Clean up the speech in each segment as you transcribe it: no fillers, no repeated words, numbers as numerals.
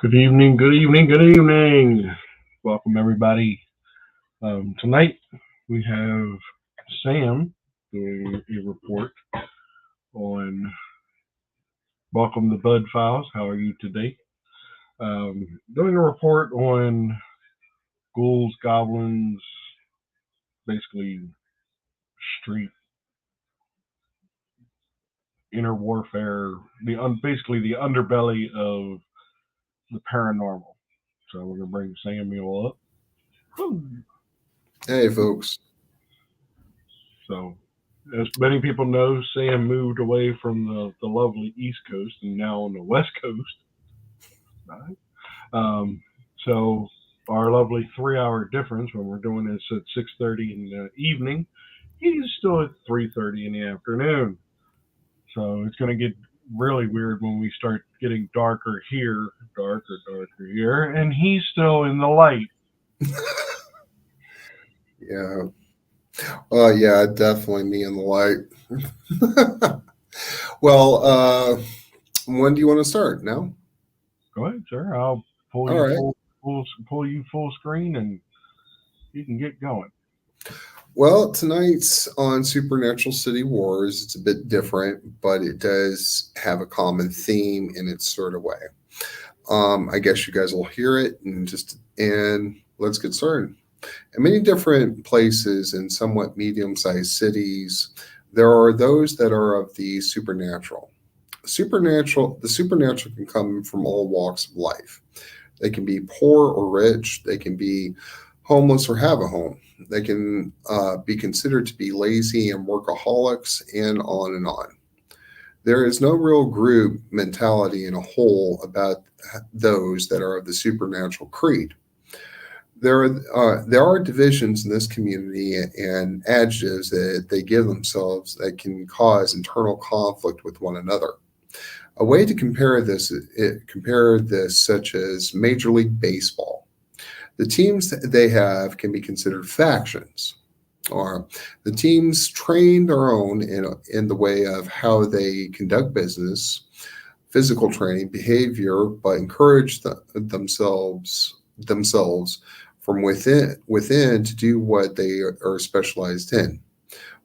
Good evening, good evening, good evening. Welcome, everybody. Tonight we have Sam doing a report on Welcome to Bud Files. How are you today? Doing a report on ghouls, goblins, basically street inner warfare, basically the underbelly of the paranormal. So we're gonna bring Samuel up. Hey, folks. So, as many people know, Sam moved away from the lovely East Coast and now on the West Coast. Right? So, our lovely 3 hour difference when we're doing this at 6:30 in the evening, he's still at 3:30 in the afternoon. So it's going to get really weird when we start getting darker here, and he's still in the light. Yeah. Yeah, definitely me in the light. Well, when do you want to start? Now? Go ahead, sir. I'll pull All you right. pull you full screen, and you can get going. Well, tonight's on Supernatural City Wars. It's a bit different, but it does have a common theme in its sort of way. I guess you guys will hear it and let's get started. In many different places in somewhat medium-sized cities, there are those that are of the supernatural. The supernatural can come from all walks of life. They can be poor or rich. They can be homeless or have a home. They can be considered to be lazy and workaholics, and on and on. There is no real group mentality in a whole about those that are of the supernatural creed. There are divisions in this community and adjectives that they give themselves that can cause internal conflict with one another. A way to compare this such as Major League Baseball. The teams that they have can be considered factions, or the teams train their own in the way of how they conduct business, physical training, behavior, but encourage themselves from within to do what they are specialized in.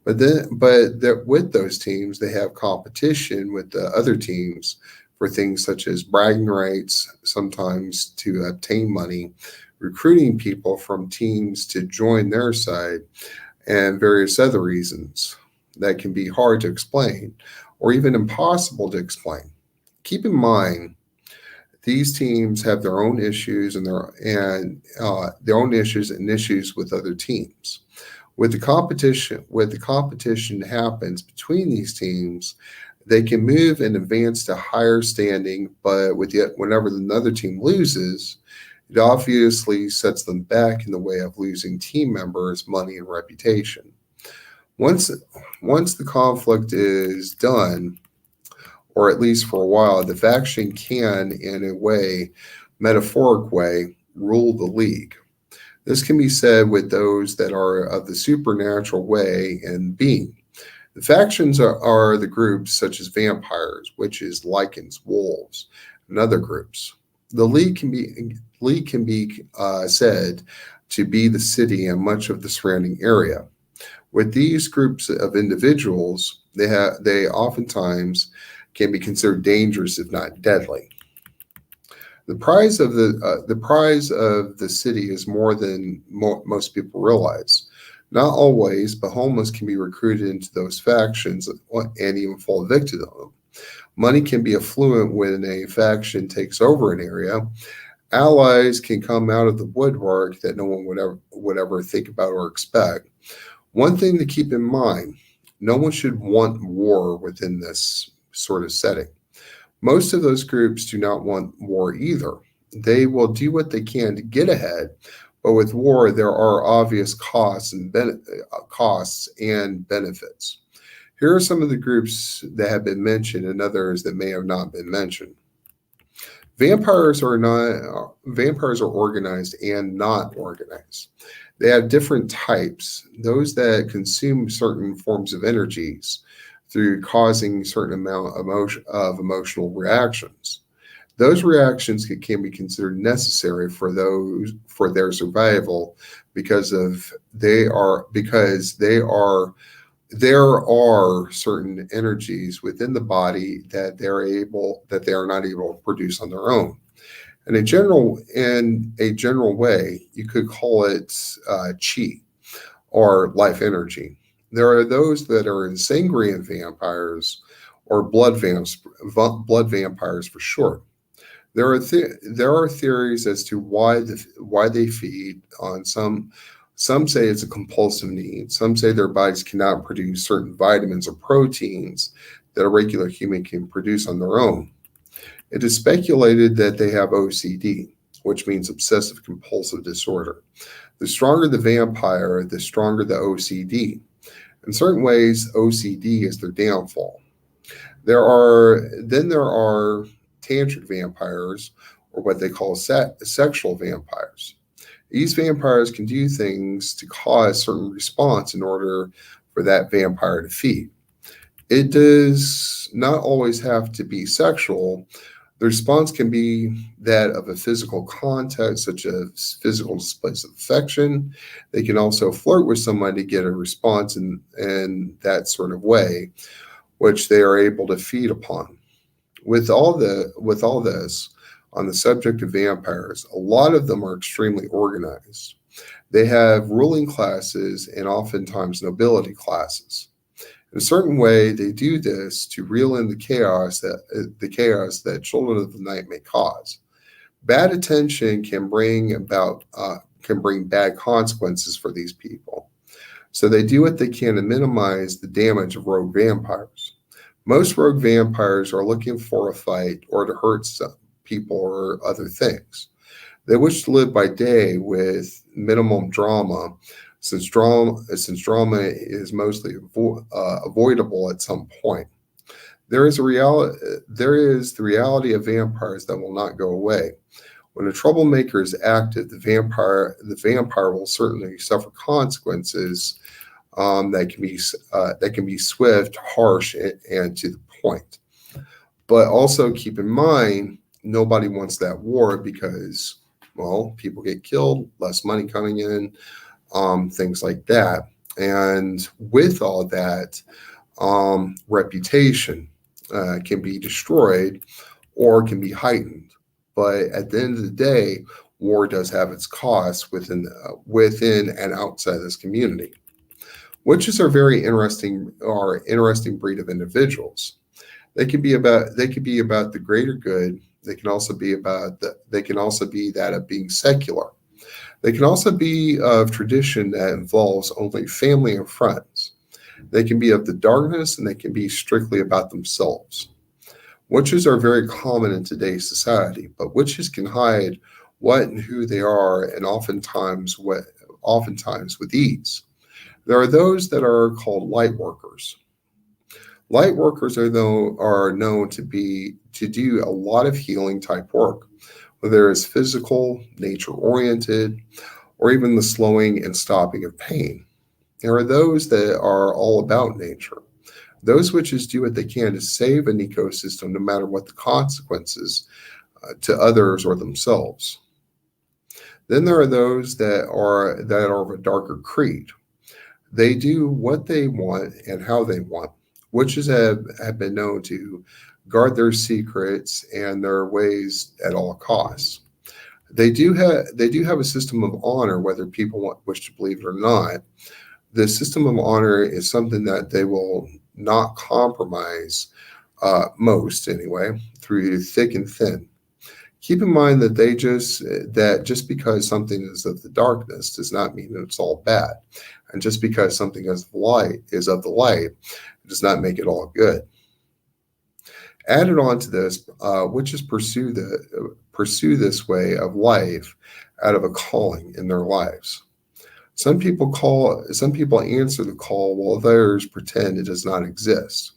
With those teams, they have competition with the other teams for things such as bragging rights, sometimes to obtain money, recruiting people from teams to join their side, and various other reasons that can be hard to explain or even impossible to explain. Keep in mind, these teams have their own issues their own issues and issues with other teams. With the competition happens between these teams, they can move and advance to higher standing, but whenever another team loses, it obviously sets them back in the way of losing team members, money, and reputation. Once once the conflict is done, or at least for a while, the faction can, in a metaphoric way, rule the league. This can be said with those that are of the supernatural way and being. The factions are the groups such as vampires, witches, lycans, wolves, and other groups. The league can be said to be the city and much of the surrounding area. With these groups of individuals, they oftentimes can be considered dangerous, if not deadly. The prize of the city is more than most people realize. Not always, but homeless can be recruited into those factions and even fall victim to them. Money can be affluent when a faction takes over an area. Allies can come out of the woodwork that no one would ever think about or expect. One thing to keep in mind: no one should want war within this sort of setting. Most of those groups do not want war either. They will do what they can to get ahead, but with war, there are obvious costs and benefits. Here are some of the groups that have been mentioned and others that may have not been mentioned. Vampires are organized and not organized. They have different types. Those that consume certain forms of energies through causing certain amount of emotional reactions. Those reactions can be considered necessary for their survival because there are certain energies within the body that they are not able to produce on their own. In a general way, you could call it chi or life energy. There are those that are Sangrean vampires or blood vampires for short. There are theories as to why they feed on some. Some say it's a compulsive need. Some say their bodies cannot produce certain vitamins or proteins that a regular human can produce on their own. It is speculated that they have OCD, which means obsessive compulsive disorder. The stronger the vampire, the stronger the OCD. In certain ways, OCD is their downfall. There are tantric vampires, or what they call sexual vampires. These vampires can do things to cause certain response in order for that vampire to feed. It does not always have to be sexual. The response can be that of a physical contact, such as physical displays of affection. They can also flirt with someone to get a response in that sort of way, which they are able to feed upon. With all this, on the subject of vampires, a lot of them are extremely organized. They have ruling classes and oftentimes nobility classes. In a certain way, they do this to reel in the chaos that children of the night may cause. Bad attention can bring bad consequences for these people. So they do what they can to minimize the damage of rogue vampires. Most rogue vampires are looking for a fight or to hurt some people or other things. They wish to live by day with minimum drama, since drama is mostly avoidable at some point. There is the reality of vampires that will not go away. When a troublemaker is active, the vampire will certainly suffer consequences that can be swift, harsh, and to the point. But also keep in mind, nobody wants that war because, well, people get killed, less money coming in, things like that. And with all that, reputation can be destroyed or can be heightened. But at the end of the day, war does have its costs within and outside this community. Witches are interesting breed of individuals. They can be about the greater good. They can also be that of being secular. They can also be of tradition that involves only family and friends. They can be of the darkness and they can be strictly about themselves. Witches are very common in today's society, but witches can hide what and who they are and oftentimes with ease. There are those that are called light workers. Light workers are known to do a lot of healing type work, whether it's physical, nature oriented, or even the slowing and stopping of pain. There are those that are all about nature. Those witches do what they can to save an ecosystem no matter what the consequences to others or themselves. Then there are those that are of a darker creed. They do what they want and how they want. Witches have been known to guard their secrets and their ways at all costs. They do have a system of honor, whether people wish to believe it or not. The system of honor is something that they will not compromise, most anyway, through thick and thin. Keep in mind that just because something is of the darkness does not mean that it's all bad, and just because something is of the light does not make it all good. Added on to this, witches pursue this way of life out of a calling in their lives. Some people answer the call while others pretend it does not exist.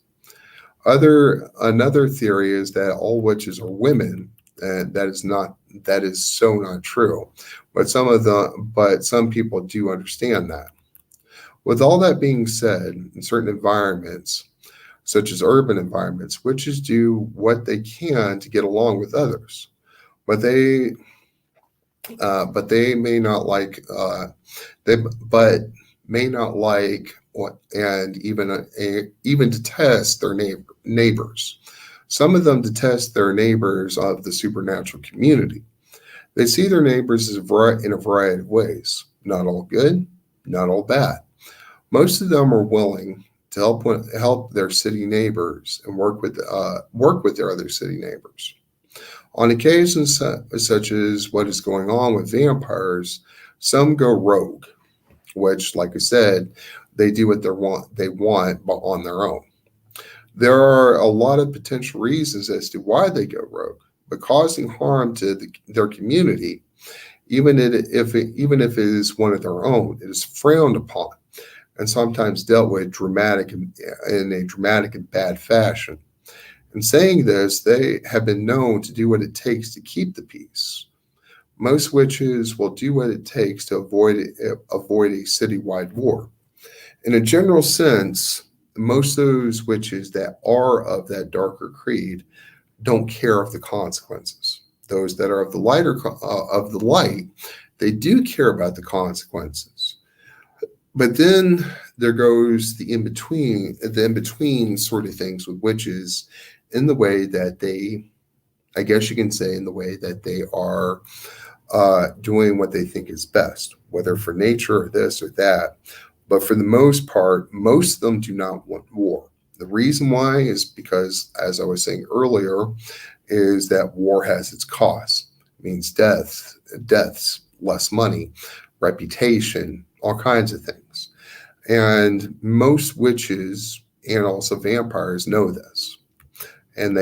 Another theory is that all witches are women, and that is so not true. But some people do understand that. With all that being said, in certain environments, such as urban environments. Witches do what they can to get along with others, but they may not like they but may not like and even detest their neighbors. Some of them detest their neighbors of the supernatural community. They see their neighbors in a variety of ways. Not all good, not all bad. Most of them are willing to help their city neighbors and work with their other city neighbors. On occasions such as what is going on with vampires, some go rogue, which, like I said, they do what they want, but on their own. There are a lot of potential reasons as to why they go rogue, but causing harm to their community, even if it is one of their own, it is frowned upon and sometimes dealt with in a dramatic and bad fashion. In saying this, they have been known to do what it takes to keep the peace. Most witches will do what it takes to avoid a citywide war. In a general sense, most of those witches that are of that darker creed don't care of the consequences. Those that are of the light, they do care about the consequences. But then there goes the in between sort of things with witches, in the way that I guess you can say, in the way that they are doing what they think is best, whether for nature or this or that. But for the most part, most of them do not want war. The reason why is because, as I was saying earlier, is that war has its costs. It means deaths, less money, reputation, all kinds of things. And most witches and also vampires know this, and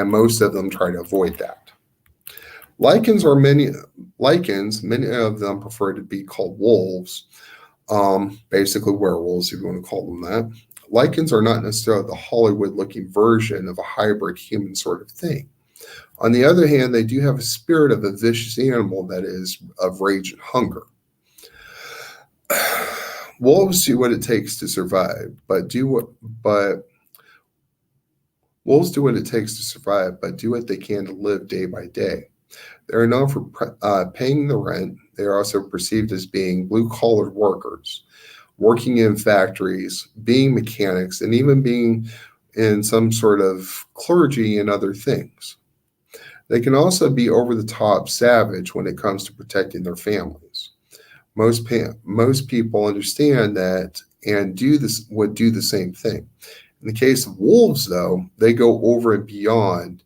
most of them try to avoid that. Lycans are many of them prefer to be called wolves, basically werewolves, if you want to call them that. Lycans are not necessarily the Hollywood looking version of a hybrid human sort of thing. On the other hand, they do have a spirit of a vicious animal that is of rage and hunger. Wolves do what it takes to survive, but wolves do what it takes to survive, but do what they can to live day by day. They are known for paying the rent. They are also perceived as being blue-collar workers, working in factories, being mechanics, and even being in some sort of clergy and other things. They can also be over-the-top savage when it comes to protecting their families. Most people understand that and would do the same thing. In the case of wolves, though, they go over and beyond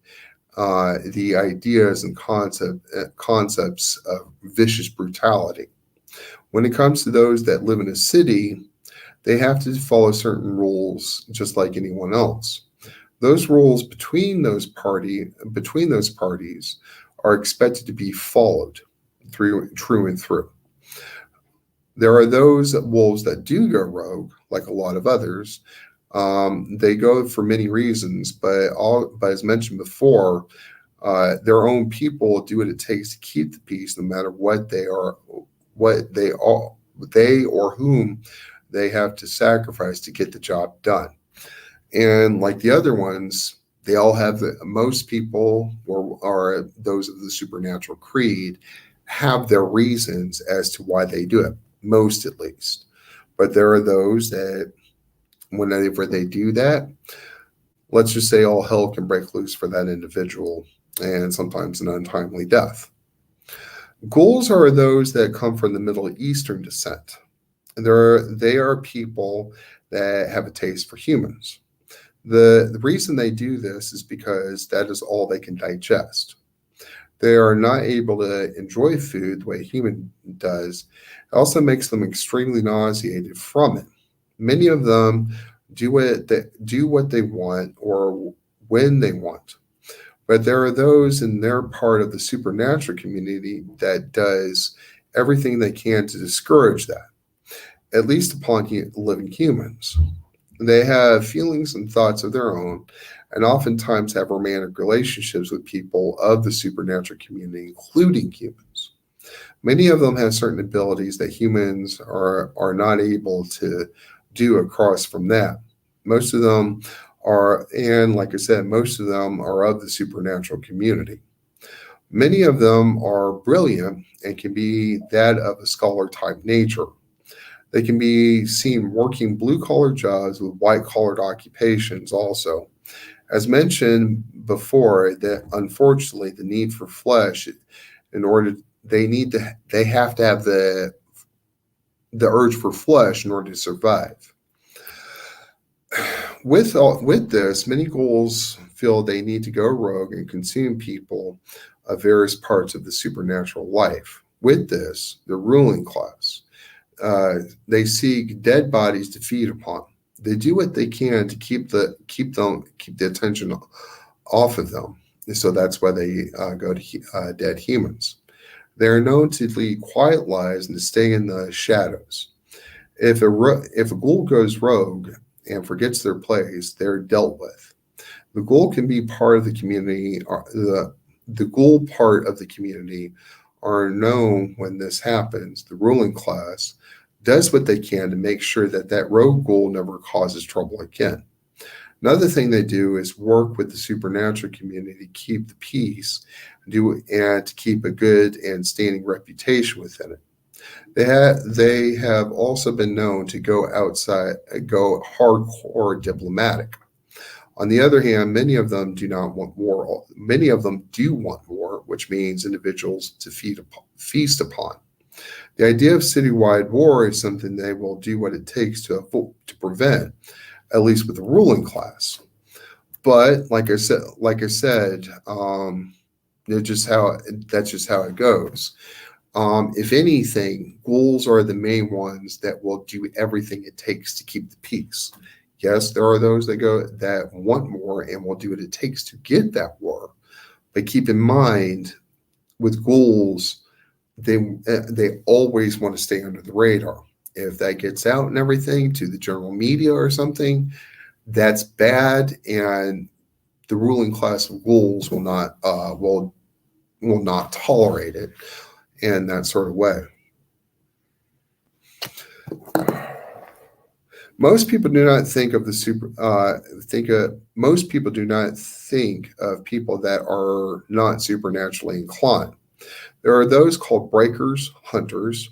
the ideas and concepts of vicious brutality. When it comes to those that live in a city, they have to follow certain rules just like anyone else. Those rules between those parties are expected to be followed true and through. There are those wolves that do go rogue, like a lot of others. They go for many reasons, but as mentioned before, their own people do what it takes to keep the peace, no matter they or whom they have to sacrifice to get the job done. And like the other ones, they all have most people or are those of the supernatural creed have their reasons as to why they do it, most at least. But there are those that whenever they do that, let's just say all hell can break loose for that individual, and sometimes an untimely death. Ghouls are those that come from the Middle Eastern descent. They are people that have a taste for humans. The reason they do this is because that is all they can digest. They are not able to enjoy food the way a human does. It also makes them extremely nauseated from it. Many of them do what they want or when they want. But there are those in their part of the supernatural community that does everything they can to discourage that, at least upon living humans. They have feelings and thoughts of their own, and oftentimes have romantic relationships with people of the supernatural community, including humans. Many of them have certain abilities that humans are not able to do across from that. Most of them and like I said, most of them are of the supernatural community. Many of them are brilliant and can be that of a scholar type nature. They can be seen working blue collar jobs with white collared occupations also. As mentioned before, that unfortunately the need for flesh in order they have to have the urge for flesh in order to survive. With this, many ghouls feel they need to go rogue and consume people of various parts of the supernatural life. With this, the ruling class, they seek dead bodies to feed upon. They do what they can to keep the attention off of them. So that's why they go to dead humans. They are known to lead quiet lives and to stay in the shadows. If a ghoul goes rogue and forgets their place, they're dealt with. The ghoul can be part of the community. The ghoul part of the community are known when this happens. The ruling class does what they can to make sure that that rogue ghoul never causes trouble again. Another thing they do is work with the supernatural community to keep the peace, and to keep a good and standing reputation within it. They have also been known to go hardcore diplomatic. On the other hand, many of them do not want war. Many of them do want war, which means individuals to feast upon. The idea of citywide war is something they will do what it takes to prevent, at least with the ruling class. But like I said, that's just how it goes. If anything, ghouls are the main ones that will do everything it takes to keep the peace. Yes, there are those that want war and will do what it takes to get that war. But keep in mind, with ghouls, they always want to stay under the radar. If that gets out and everything to the general media or something, that's bad, and the ruling class of ghouls will not tolerate it in that sort of way. Most people do not think of the super. Think of Most people do not think of people that are not supernaturally inclined. There are those called breakers, hunters.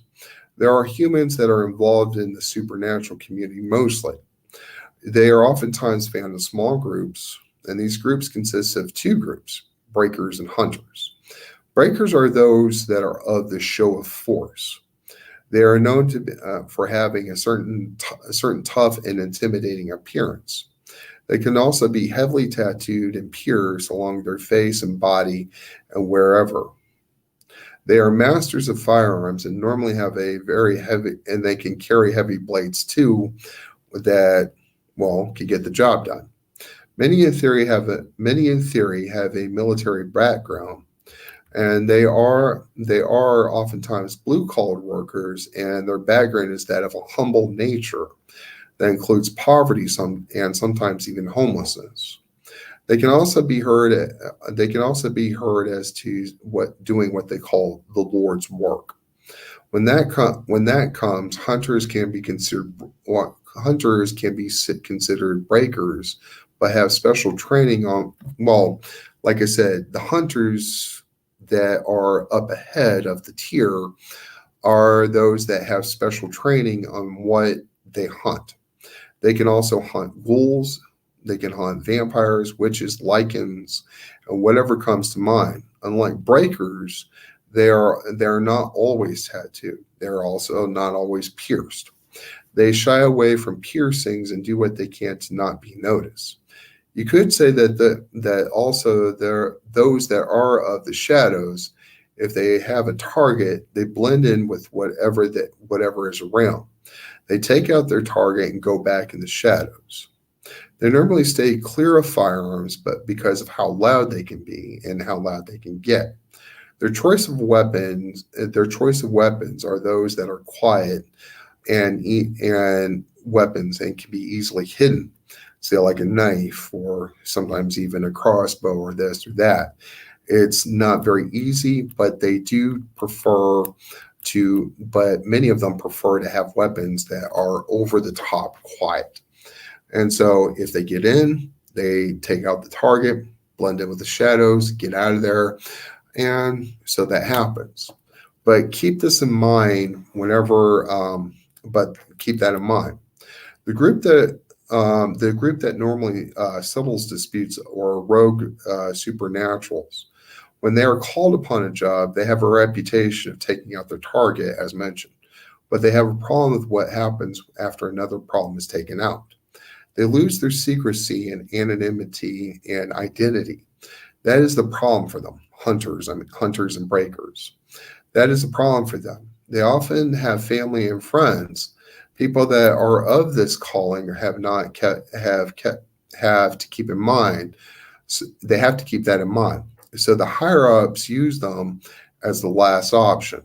There are humans that are involved in the supernatural community mostly. They are oftentimes found in small groups, and these groups consist of two groups: breakers and hunters. Breakers are those that are of the show of force. They are known for having a certain tough and intimidating appearance. They can also be heavily tattooed and pierced along their face and body and wherever. They are masters of firearms and normally have a very heavy, and they can carry heavy blades too, that can get the job done. Many in theory have a military background, and they are oftentimes blue collar workers, and their background is that of a humble nature that includes poverty and sometimes even homelessness. They can also be heard. They can also be heard as to doing what they call the Lord's work. When that comes, hunters can be considered breakers, but have special training on. Well, like I said, the hunters that are up ahead of the tier are those that have special training on what they hunt. They can also hunt ghouls. They can hunt vampires, witches, lycans, and whatever comes to mind. Unlike breakers, they're not always tattooed. They're also not always pierced. They shy away from piercings and do what they can to not be noticed. You could say that also there those that are of the shadows, if they have a target, they blend in with whatever is around. They take out their target and go back in the shadows. They normally stay clear of firearms, but because of how loud they can be and how loud they can get. Their choice of weapons are those that are quiet and weapons and can be easily hidden. Say like a knife or sometimes even a crossbow or this or that. It's not very easy, but many of them prefer to have weapons that are over the top quiet. And so if they get in, They take out the target, blend in with the shadows, get out of there, and so that happens. But keep this in mind whenever. But keep that in mind. The group that normally settles disputes or rogue supernaturals, when they are called upon a job, they have a reputation of taking out their target, as mentioned, but they have a problem with what happens after another problem is taken out. They lose their secrecy and anonymity and identity. That is the problem for them. Hunters and breakers. That is a problem for them. They often have family and friends, people that are of this calling or have to keep in mind. So they have to keep that in mind. So the higher ups use them as the last option.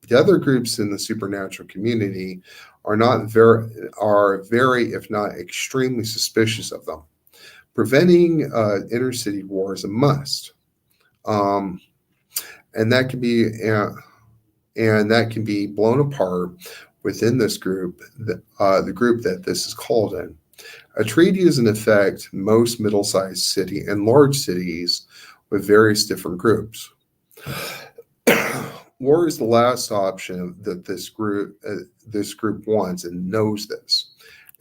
The other groups in the supernatural community are very, if not extremely, suspicious of them. Preventing inner city war is a must, um, and that can be blown apart within this group, the group that this is called in. A treaty is in effect most middle-sized city and large cities with various different groups. War is the last option that this group wants and knows this.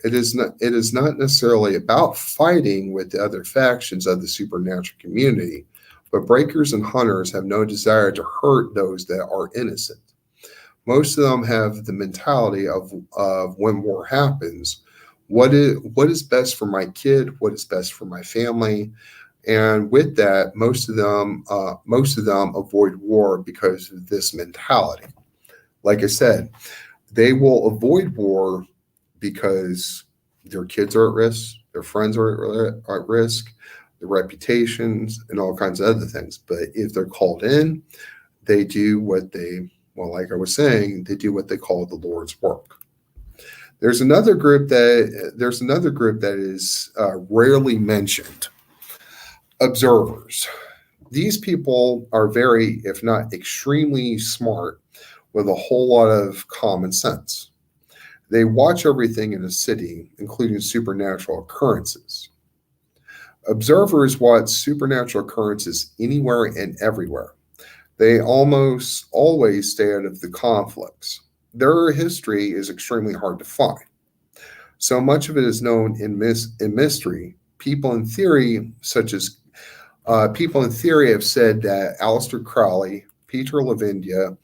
It is not necessarily about fighting with the other factions of the supernatural community, but breakers and hunters have no desire to hurt those that are innocent. Most of them have the mentality of when war happens, what is best for my kid, what is best for my family, and with that, most of them avoid war because of this mentality. Like I said, they will avoid war because their kids are at risk, their friends are at risk, their reputations, and all kinds of other things. But if they're called in, they do what they, well, like I was saying, they do what they call the Lord's work. There's another group that is rarely mentioned. Observers. These people are very, if not extremely smart, with a whole lot of common sense. They watch everything in a city, including supernatural occurrences. Observers watch supernatural occurrences anywhere and everywhere. They almost always stay out of the conflicts. Their history is extremely hard to find. So much of it is known in mystery. People in theory have said that Aleister Crowley, Peter Lavindia,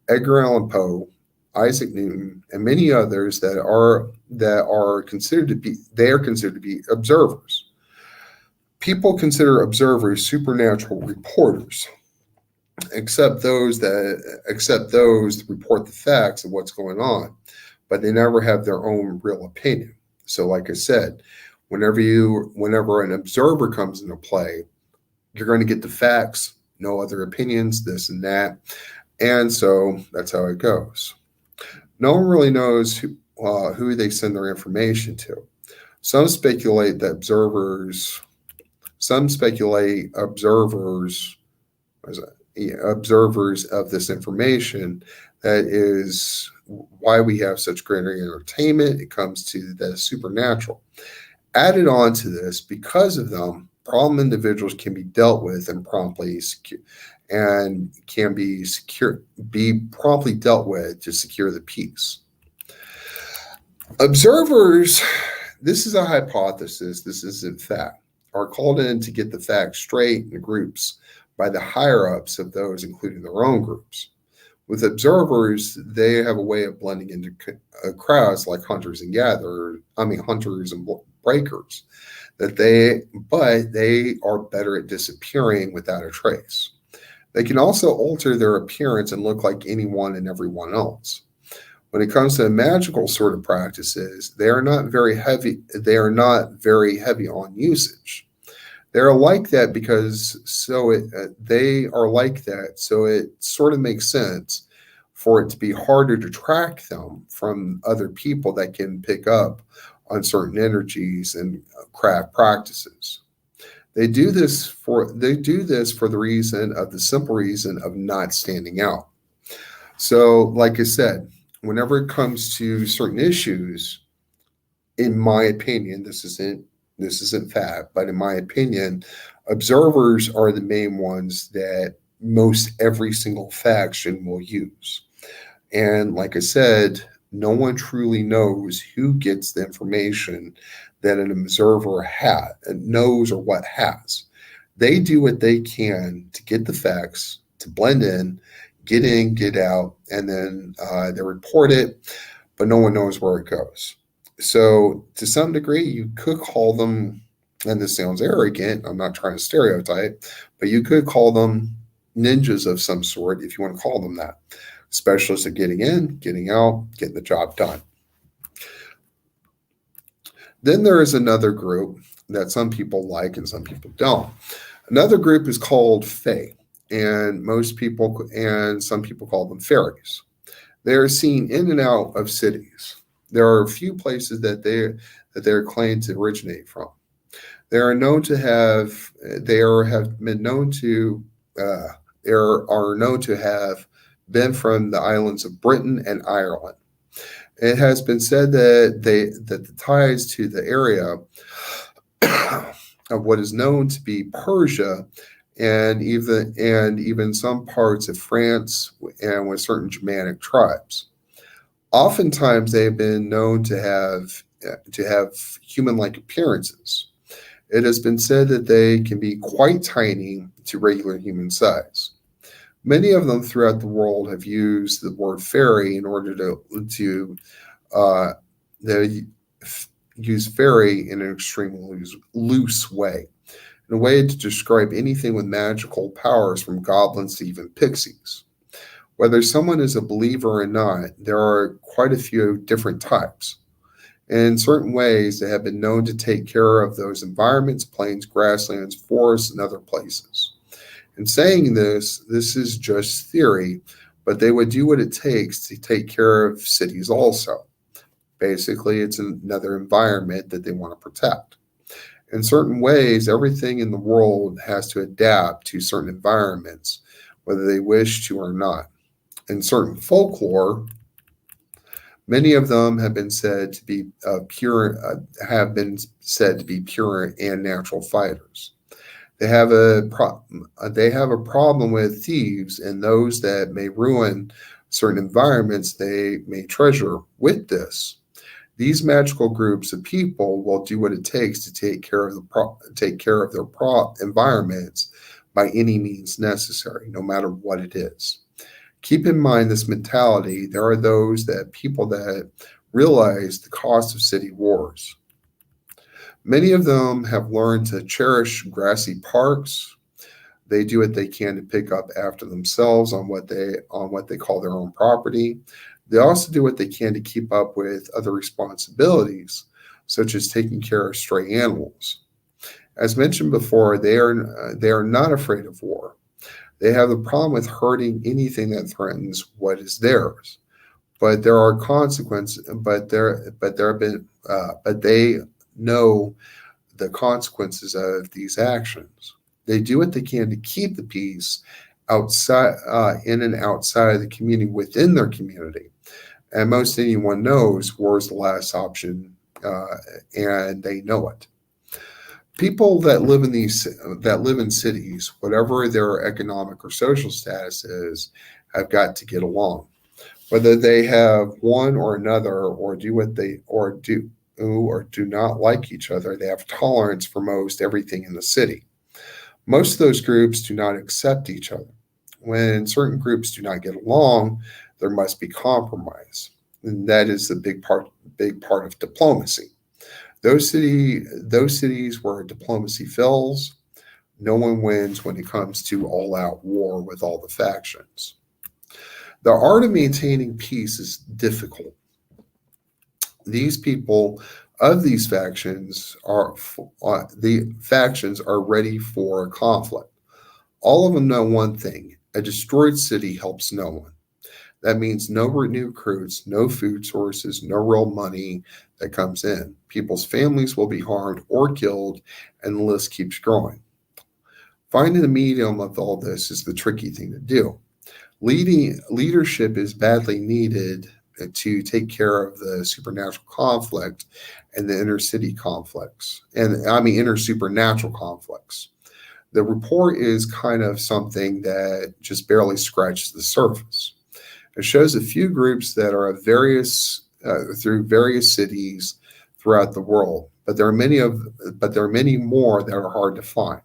Edgar Allan Poe, Isaac Newton, and many others that are considered to be observers. People consider observers supernatural reporters, except those that report the facts of what's going on, but they never have their own real opinion. So, like I said, whenever an observer comes into play, you're going to get the facts, no other opinions, this and that. And so that's how it goes. No one really knows who they send their information to. Some speculate observers of this information. That is why we have such great entertainment. It comes to the supernatural. Added on to this, because of them, problem individuals can be dealt with and be promptly dealt with to secure the peace. Observers, this is a hypothesis, this isn't fact, are called in to get the facts straight in groups by the higher ups of those, including their own groups. With observers, they have a way of blending into crowds like hunters and breakers. But they are better at disappearing without a trace. They can also alter their appearance and look like anyone and everyone else. When it comes to magical sort of practices, they are not very heavy on usage. They're like that so it sort of makes sense for it to be harder to track them from other people that can pick up on certain energies and craft practices. They do this for the simple reason of not standing out. So, like I said, whenever it comes to certain issues, in my opinion, this isn't This isn't fact, but in my opinion, observers are the main ones that most every single faction will use. And like I said, no one truly knows who gets the information that an observer knows or what has. They do what they can to get the facts, to blend in, get out, and then they report it, but no one knows where it goes. So, to some degree, you could call them, and this sounds arrogant, I'm not trying to stereotype, but you could call them ninjas of some sort if you want to call them that. Specialists at getting in, getting out, getting the job done. Then there is another group that some people like and some people don't. Another group is called Fae, and some people call them fairies. They are seen in and out of cities. There are a few places that they're claimed to originate from. Have been known to they are known to have been from the islands of Britain and Ireland. It has been said that the ties to the area of what is known to be Persia and even some parts of France and with certain Germanic tribes. Oftentimes, they have been known to have human-like appearances. It has been said that they can be quite tiny to regular human size. Many of them throughout the world have used the word fairy in order to uh, they use fairy in an extremely loose way, in a way to describe anything with magical powers from goblins to even pixies. Whether someone is a believer or not, there are quite a few different types. And in certain ways, they have been known to take care of those environments, plains, grasslands, forests, and other places. In saying this is just theory, but they would do what it takes to take care of cities also. Basically, it's another environment that they want to protect. In certain ways, everything in the world has to adapt to certain environments, whether they wish to or not. In certain folklore, many of them have been said to be pure and natural fighters. They have a problem with thieves and those that may ruin certain environments they may treasure. With this, these magical groups of people will do what it takes to take care of their environments by any means necessary, no matter what it is. Keep in mind this mentality. There are people that realize the cost of city wars. Many of them have learned to cherish grassy parks. They do what they can to pick up after themselves on what they call their own property. They also do what they can to keep up with other responsibilities, such as taking care of stray animals. As mentioned before, they are not afraid of war. They have the problem with hurting anything that threatens what is theirs. But there are consequences. But they know the consequences of these actions. They do what they can to keep the peace outside, in and outside of the community, within their community. And most anyone knows war is the last option, and they know it. People that live in cities, whatever their economic or social status is, have got to get along. Whether they have one or another, or do not like each other, they have tolerance for most everything in the city. Most of those groups do not accept each other. When certain groups do not get along, there must be compromise. And that is the big part of diplomacy. Those cities where diplomacy fails, no one wins when it comes to all-out war with all the factions. The art of maintaining peace is difficult. These people of these factions are the factions are ready for a conflict. All of them know one thing: a destroyed city helps no one. That means no new recruits, no food sources, no real money that comes in. People's families will be harmed or killed, and the list keeps growing. Finding the medium of all this is the tricky thing to do. Leadership is badly needed to take care of the supernatural conflict and the inner city conflicts, and I mean inner supernatural conflicts. The report is kind of something that just barely scratches the surface. It shows a few groups that are of various through various cities throughout the world, but there are many more that are hard to find.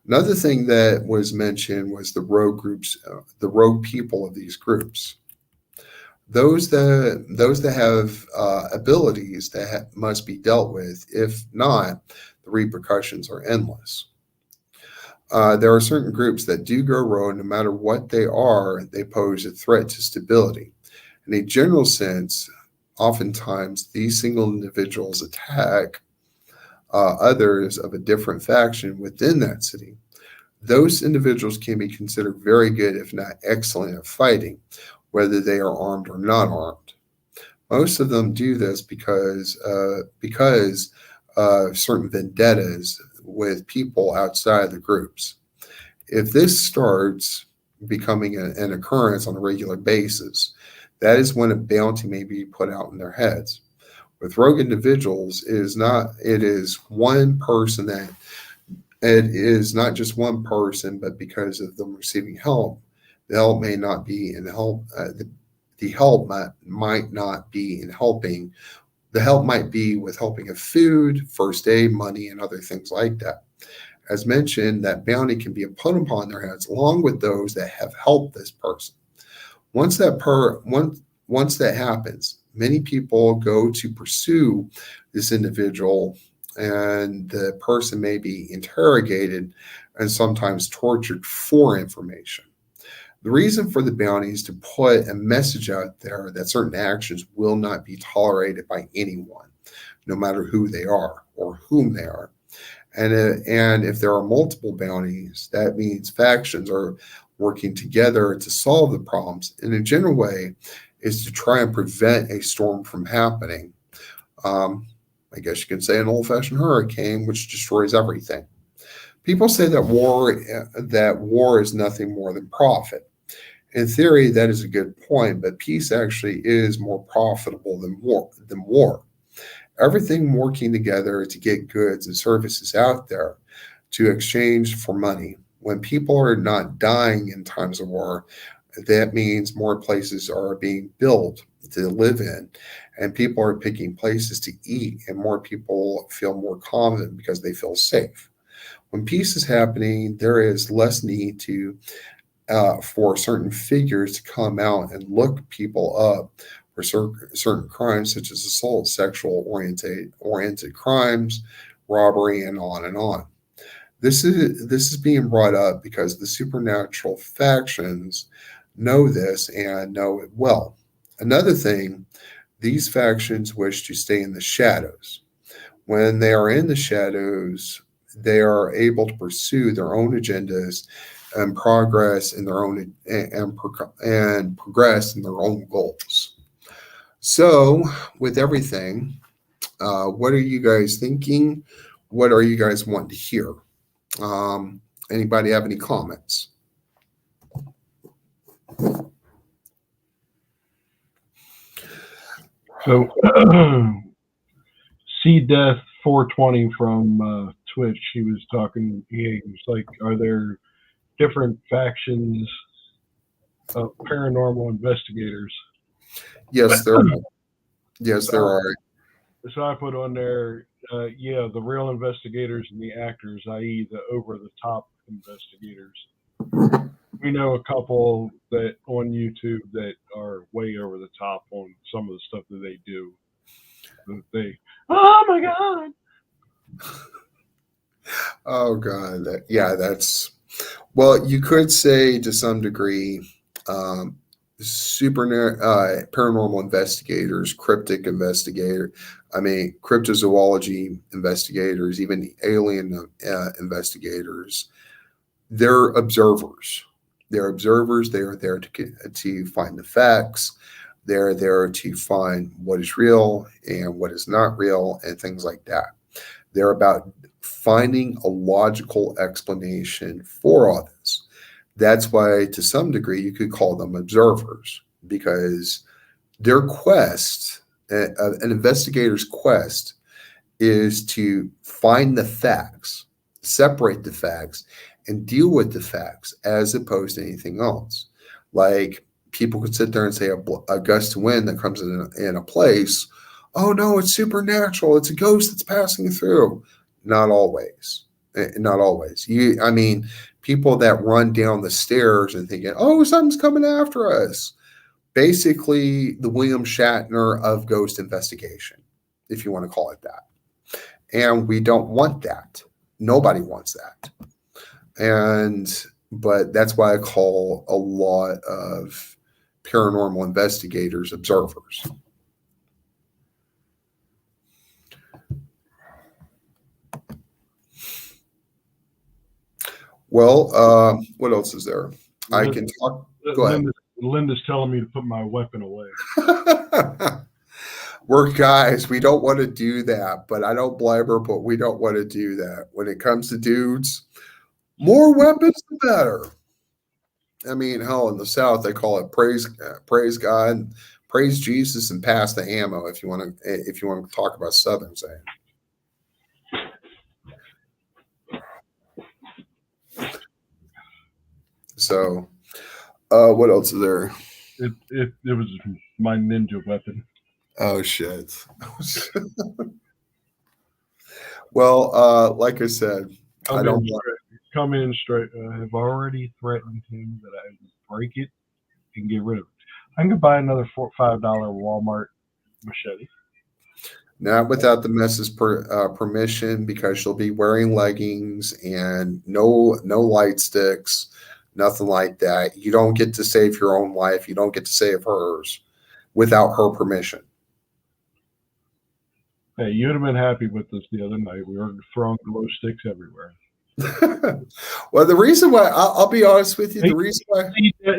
Another thing that was mentioned was the rogue groups, the rogue people of these groups. Those that have abilities that must be dealt with. If not, the repercussions are endless. There are certain groups that do go rogue. No matter what they are, they pose a threat to stability. In a general sense, oftentimes these single individuals attack others of a different faction within that city. Those individuals can be considered very good, if not excellent, at fighting, whether they are armed or not armed. Most of them do this because of certain vendettas with people outside the groups. If this starts becoming an occurrence on a regular basis, that is when a bounty may be put out in their heads. With rogue individuals, it is one person that it is not just one person, but because of them receiving help, the help may not be in help. The help might not be in helping. The help might be with helping of food, first aid, money, and other things like that. As mentioned, that bounty can be put upon their heads along with those that have helped this person. Once that happens, many people go to pursue this individual, and the person may be interrogated and sometimes tortured for information. The reason for the bounty is to put a message out there that certain actions will not be tolerated by anyone, no matter who they are or whom they are. And if there are multiple bounties, that means factions are working together to solve the problems. In a general way, is to try and prevent a storm from happening. I guess you can say an old-fashioned hurricane, which destroys everything. People say that war is nothing more than profit. In theory, that is a good point, but peace actually is more profitable than war. Everything working together to get goods and services out there to exchange for money. When people are not dying in times of war, that means more places are being built to live in, and people are picking places to eat, and more people feel more confident because they feel safe. When peace is happening, there is less need for certain figures to come out and look people up for certain crimes such as assault, sexual oriented crimes, robbery, and on and on. This is being brought up because the supernatural factions know this and know it well. Another thing, these factions wish to stay in the shadows. When they are in the shadows, they are able to pursue their own agendas and progress in their own and progress in their own goals. So, with everything, what are you guys thinking? What are you guys wanting to hear? Anybody have any comments? So, C Death 420 from Twitch, he was talking. He was like, "Are there different factions of paranormal investigators?" Yes, there are. Yes, there are. So I put on there, yeah, the real investigators and the actors, i.e., the over-the-top investigators. We know a couple that on YouTube that are way over the top on some of the stuff that they do. Oh my god! Oh God, that's well. You could say to some degree, paranormal investigators, cryptozoology investigators, even alien investigators. They're observers. They're observers. They are there to find the facts. They're there to find what is real and what is not real and things like that. They're about finding a logical explanation for all this. That's why, to some degree, you could call them observers, because Their quest, an investigator's quest, is to find the facts, separate the facts, and deal with the facts as opposed to anything else. Like people could sit there and say a gust of wind that comes in a place, oh no, it's supernatural. It's a ghost that's passing through. Not always. Not always. I mean, people that run down the stairs and thinking, oh, something's coming after us. Basically, the William Shatner of ghost investigation, if you want to call it that. And we don't want that. Nobody wants that. But that's why I call a lot of paranormal investigators observers. Well, what else is there? I can talk. Go ahead. Linda's telling me to put my weapon away. We're guys. We don't want to do that, but I don't blame her, but we don't want to do that. When it comes to dudes, more weapons, the better. I mean, hell, in the South, they call it praise God, praise Jesus, and pass the ammo. If you want to talk about Southern saying. So, what else is there? It was my ninja weapon. Oh shit. Well, like I said, I don't come in straight. I've already threatened him that I would break it and get rid of it. I can buy another $5 Walmart machete. Not without the missus' permission, because she'll be wearing leggings and no light sticks, nothing like that. You don't get to save your own life. You don't get to save hers without her permission. Hey, you'd have been happy with us the other night. We were throwing glow sticks everywhere. Well, the reason why, I'll be honest with you, the reason why...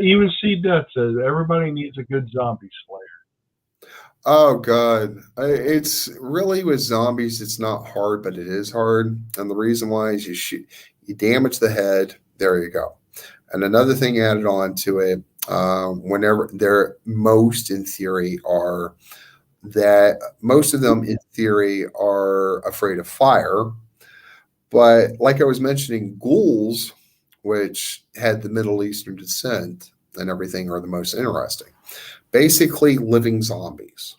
Even C. Death says everybody needs a good zombie slayer. Oh, God. It's really with zombies, it's not hard, but it is hard. And the reason why is you damage the head. There you go. And another thing added on to it, whenever most in theory are... that most of them in theory are afraid of fire. But like I was mentioning, ghouls, which had the Middle Eastern descent and everything, are the most interesting. Basically living zombies,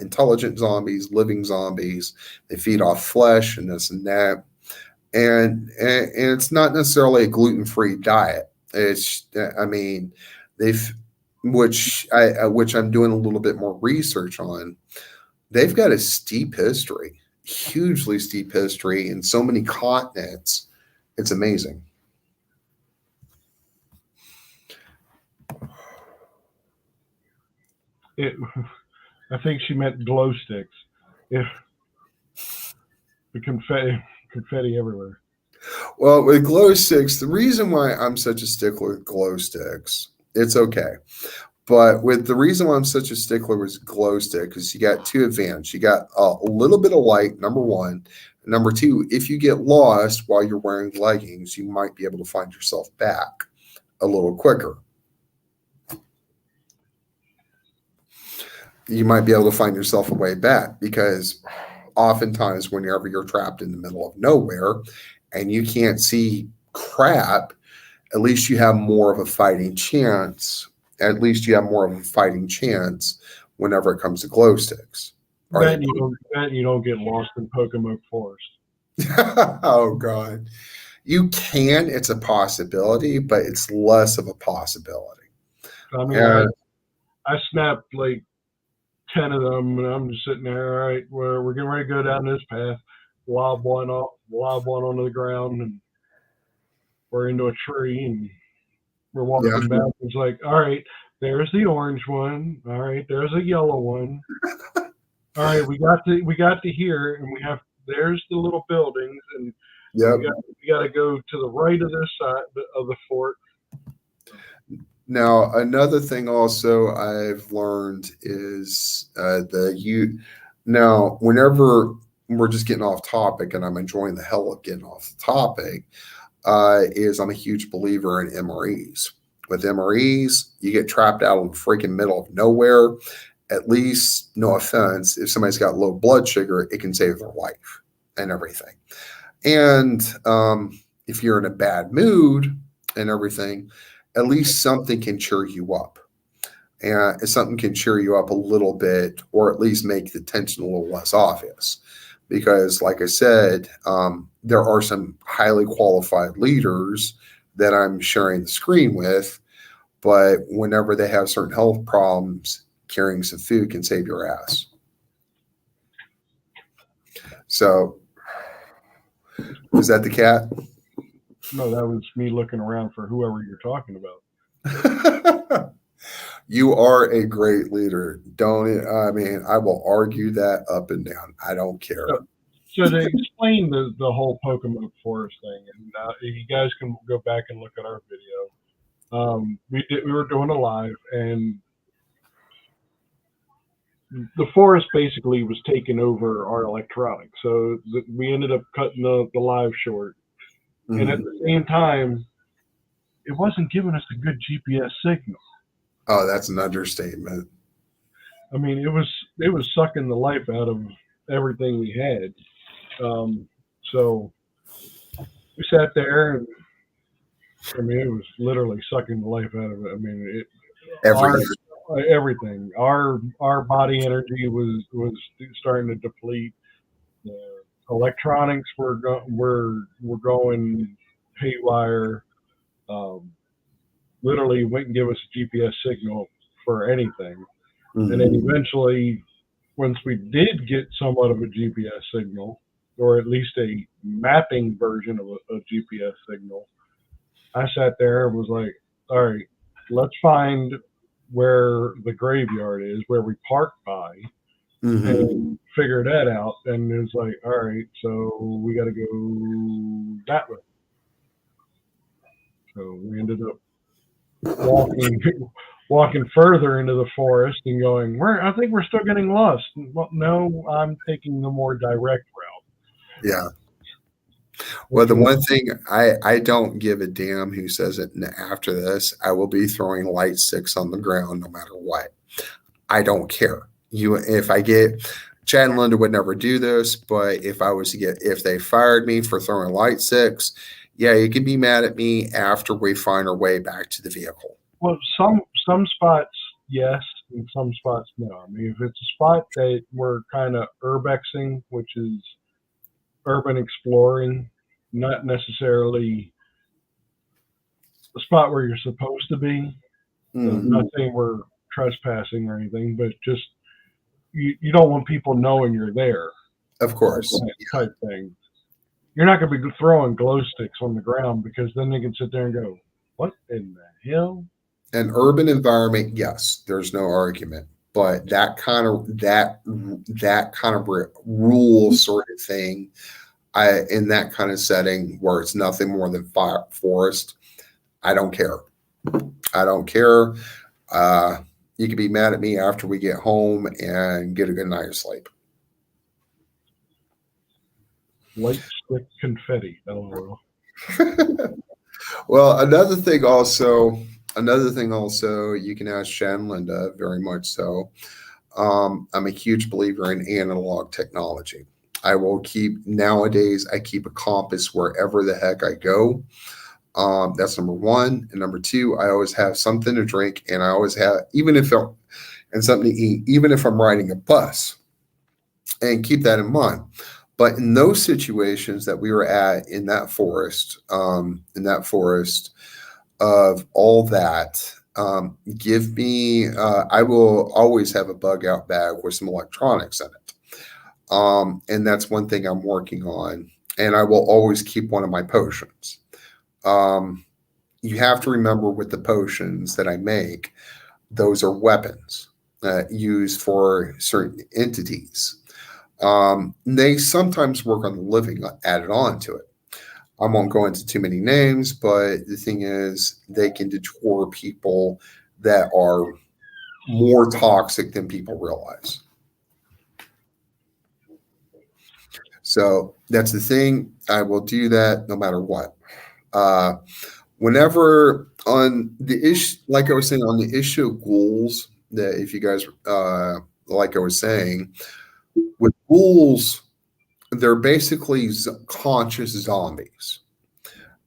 intelligent zombies, living zombies. They feed off flesh and this and that. And it's not necessarily a gluten-free diet. It's, I mean, which I'm doing a little bit more research on. They've got a steep history, hugely steep history in so many continents. It's amazing. I think she meant glow sticks. If the confetti everywhere. Well, with glow sticks, the reason why I'm such a stickler with glow sticks, it's okay. But with the reason why I'm such a stickler with glow stick is you got two advantages. You got a little bit of light, number one. Number two, if you get lost while you're wearing leggings, you might be able to find yourself back a little quicker. You might be able to find yourself a way back, because oftentimes whenever you're trapped in the middle of nowhere and you can't see crap, at least you have more of a fighting chance. At least you have more of a fighting chance whenever it comes to glow sticks. Bet you don't get lost in Pocomoke Forest. Oh, God. You can. It's a possibility, but it's less of a possibility. I mean, I snapped like 10 of them, and I'm just sitting there, all right, we're getting ready to go down this path, lob one onto the ground, and we're into a tree, and we're walking back. It's like, all right, there's the orange one. All right, there's a yellow one. All right, we got to here, and there's the little buildings, and we got to go to the right of this side of the fort. Now, another thing also I've learned is now, whenever we're just getting off topic, and I'm enjoying the hell of getting off the topic, is I'm a huge believer in MREs, With MREs, you get trapped out in the freaking middle of nowhere. At least, no offense, if somebody's got low blood sugar, it can save their life and everything. And if you're in a bad mood and everything, at least something can cheer you up. And something can cheer you up a little bit, or at least make the tension a little less obvious. Because, like I said, there are some highly qualified leaders that I'm sharing the screen with, but whenever they have certain health problems, carrying some food can save your ass. So, is that the cat? No, that was me looking around for whoever you're talking about. You are a great leader. Don't I mean, I will argue that up and down. I don't care. So to explain the whole Pokemon Forest thing, and you guys can go back and look at our video. We were doing a live, and the forest basically was taking over our electronics. So we ended up cutting the live short, and at the same time, it wasn't giving us a good GPS signal. Oh, that's an understatement. I mean, it was sucking the life out of everything we had. So we sat there, and I mean, it was literally sucking the life out of it. I mean, everything. Our body energy was starting to deplete. The electronics were going haywire. Literally wouldn't give us a GPS signal for anything. And then eventually, once we did get somewhat of a GPS signal, or at least a mapping version of a GPS signal, I sat there and was like, all right, let's find where the graveyard is, where we parked by, and figure that out. And it was like, all right, so we got to go that way. So we ended up walking further into the forest and going, I think we're still getting lost. Well, no, I'm taking the more direct route. Yeah. Well, the one thing I don't give a damn who says it after this, I will be throwing light sticks on the ground no matter what. I don't care. If I get Chad and Linda would never do this, but if they fired me for throwing light sticks, yeah, you can be mad at me after we find our way back to the vehicle. Well, some spots yes, and some spots no. I mean, if it's a spot that we're kind of urbexing, which is urban exploring, not necessarily the spot where you're supposed to be. I'm not saying we're trespassing or anything, but just you don't want people knowing you're there. Of course. Type thing. You're not going to be throwing glow sticks on the ground, because then they can sit there and go, what in the hell? An urban environment, yes, there's no argument. But that kind of rule sort of thing, in that kind of setting where it's nothing more than forest, I don't care. I don't care. You can be mad at me after we get home and get a good night's sleep. Light stick confetti. LOL. Well, another thing also, you can ask Chad and Linda, very much so. I'm a huge believer in analog technology. Nowadays, I keep a compass wherever the heck I go. That's number one. And number two, I always have something to drink, and I always have, and something to eat, even if I'm riding a bus, and keep that in mind. But in those situations that we were at in that forest of all that, give me, I will always have a bug out bag with some electronics in it. And that's one thing I'm working on. And I will always keep one of my potions. You have to remember with the potions that I make, those are weapons used for certain entities. They sometimes work on the living added on to it. I won't go into too many names, but the thing is, they can deter people that are more toxic than people realize. So that's the thing. I will do that no matter what. whenever on the issue, like I was saying, on the issue of ghouls, that if you guys, like I was saying, with ghouls, they're basically conscious zombies.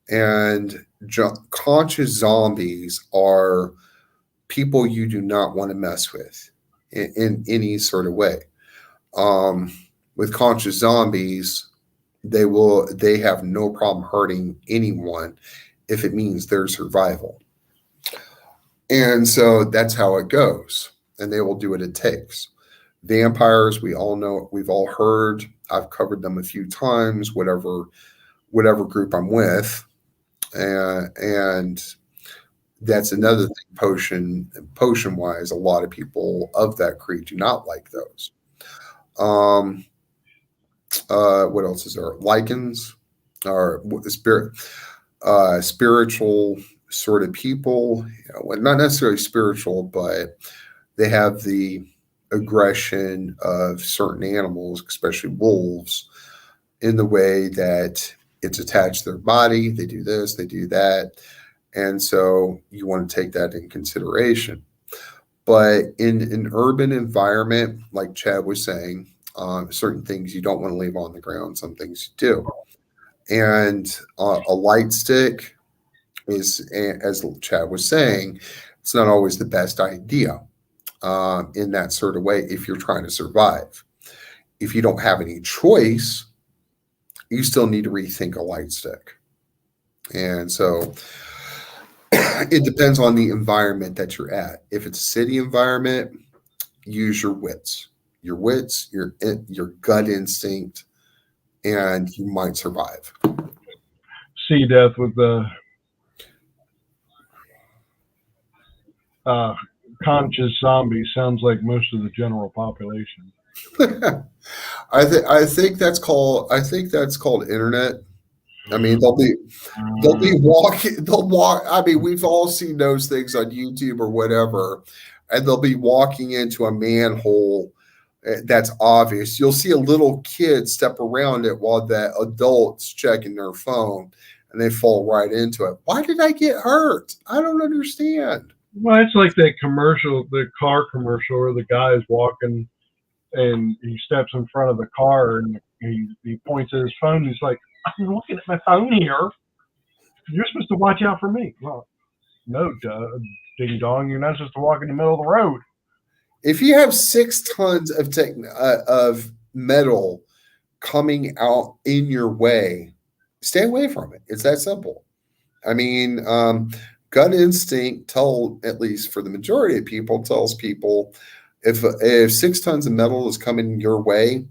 And conscious zombies are people you do not want to mess with in any sort of way. Um, with conscious zombies, they have no problem hurting anyone if it means their survival. And so that's how it goes. And they will do what it takes. Vampires, we all know, we've all heard. I've covered them a few times, whatever group I'm with. And that's another thing. Potion wise, a lot of people of that creed do not like those. What else is there? Lichens or spiritual sort of people. Well, not necessarily spiritual, but they have the aggression of certain animals, especially wolves, in the way that it's attached to their body. They do this, they do that. And so you want to take that in consideration. But in an urban environment, like Chad was saying, certain things you don't want to leave on the ground, some things you do. And a light stick is, as Chad was saying, it's not always the best idea in that sort of way if you're trying to survive. If you don't have any choice, you still need to rethink a light stick. And so it depends on the environment that you're at. If it's a city environment, use your wits, your gut instinct, and you might survive. See death with the conscious zombies sounds like most of the general population. I think that's called internet. I mean, they'll be walking, they'll walk. I mean, we've all seen those things on YouTube or whatever, and they'll be walking into a manhole that's obvious. You'll see a little kid step around it while the adult's checking their phone, and they fall right into it. Why did I get hurt? I don't understand. Well, it's like that commercial, the car commercial, where the guy is walking and he steps in front of the car and he points at his phone. He's like, "I'm looking at my phone here. You're supposed to watch out for me." Well, no, ding dong, you're not supposed to walk in the middle of the road. If you have 6 tons of metal coming out in your way, stay away from it. It's that simple. I mean, gut instinct at least for the majority of people, tells people if 6 tons of metal is coming your way,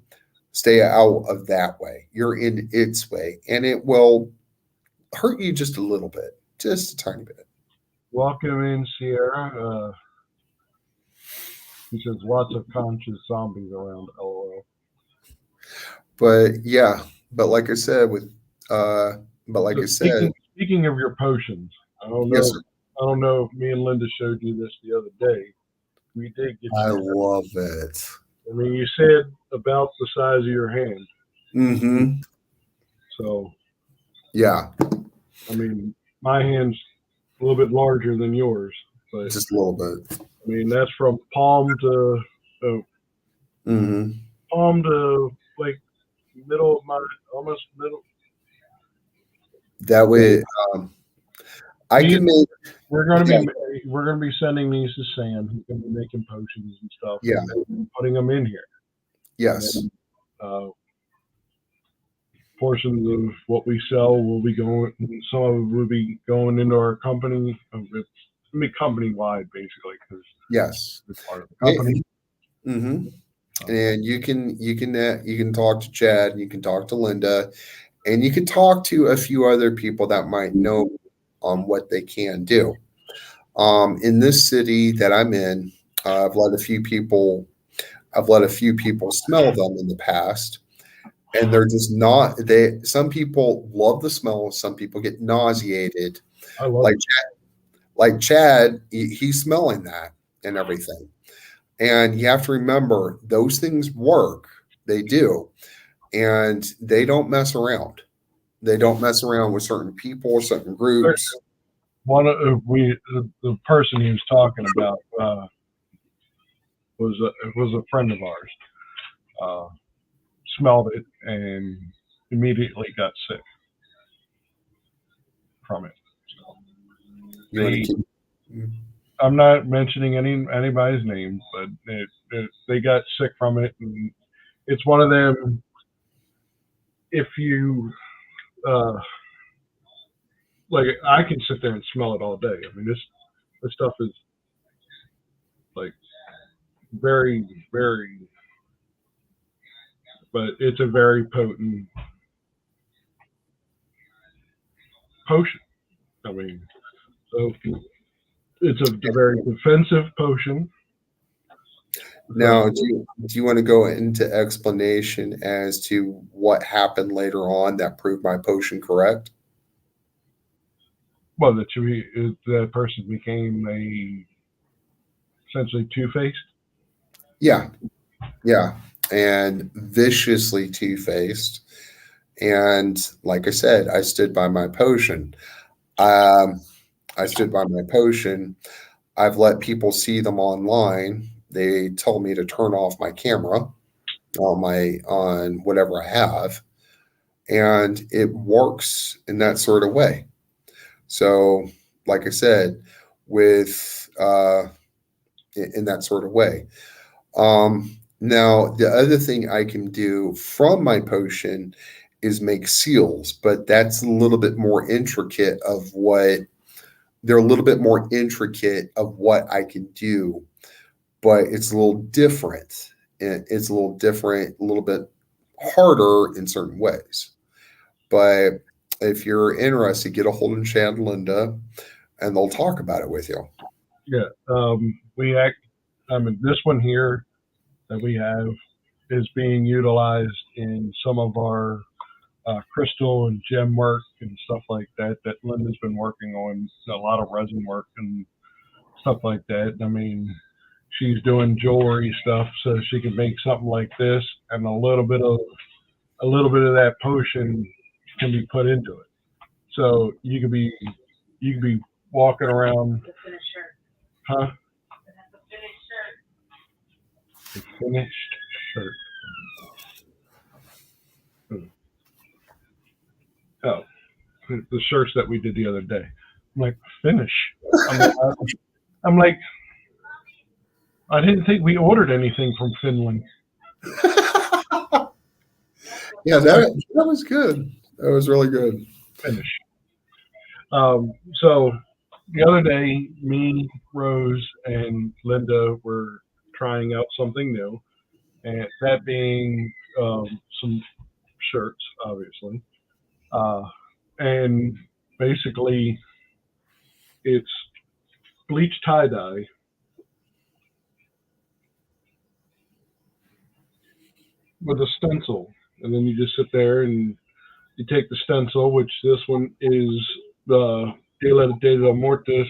stay out of that way. You're in its way, and it will hurt you just a little bit, just a tiny bit. Welcome in, Sierra. He says lots of conscious zombies around. LOL. But yeah, but like I said, Speaking of your potions, I don't know. Yes, sir. I don't know if me and Linda showed you this the other day. We did get. I love it. I mean, you said about the size of your hand. Mm-hmm. So. Yeah. I mean, my hand's a little bit larger than yours, but just a little bit. I mean, that's from palm to palm to like middle of my almost middle. That way, I can make. We're gonna be sending these to Sam. He's gonna be making potions and stuff. Yeah, and putting them in here. Yes. And, portions of what we sell will be going. Some of it will be going into our company. It's gonna be company wide, basically, because yes, it's part of the company. And you can talk to Chad, you can talk to Linda, and you can talk to a few other people that might know what they can do. In this city that I'm in, I've let a few people smell them in the past, and they're just not. Some people love the smell. Some people get nauseated. I love it. Like Chad, he's smelling that and everything. And you have to remember, those things work. They do. And they don't mess around. They don't mess around with certain people, certain groups. one of the person he was talking about was a friend of ours. Uh, Smelled it and immediately got sick from it. So You want to they, keep? I'm not mentioning anybody's name, but they got sick from it, and it's one of them. If you like, I can sit there and smell it all day. I mean, this stuff is like very, very, but it's a very potent potion. I mean, so it's a very defensive potion. Now, do you want to go into explanation as to what happened later on that proved my potion correct? Well, that person became essentially two-faced. Yeah, yeah, and viciously two-faced. And like I said, I stood by my potion. Um, I stood by my potion. I've let people see them online. They told me to turn off my camera on whatever I have, and it works in that sort of way. So, like I said, with in that sort of way. Now, the other thing I can do from my potion is make seals, but that's a little bit more intricate of what they're a little bit more intricate of what I can do, but it's a little different. It's a little different, a little bit harder in certain ways. But if you're interested, get a hold of Chad and Linda, and they'll talk about it with you. Yeah. I mean, this one here that we have is being utilized in some of our crystal and gem work and stuff like that. That Linda's been working on a lot of resin work and stuff like that. I mean, she's doing jewelry stuff so she can make something like this, and a little bit of that potion can be put into it. So you could be walking around, huh? A finished shirt. Hmm. Oh, the shirts that we did the other day. I'm like, finish. I'm like, I'm like, I didn't think we ordered anything from Finland. Yeah, that was good. That was really good. Finish. So the other day, me, Rose, and Linda were trying out something new, and that being some shirts, obviously. Uh, and basically, it's bleach tie dye with a stencil, and then you just sit there and you take the stencil, which this one is the Dia de la Mortis,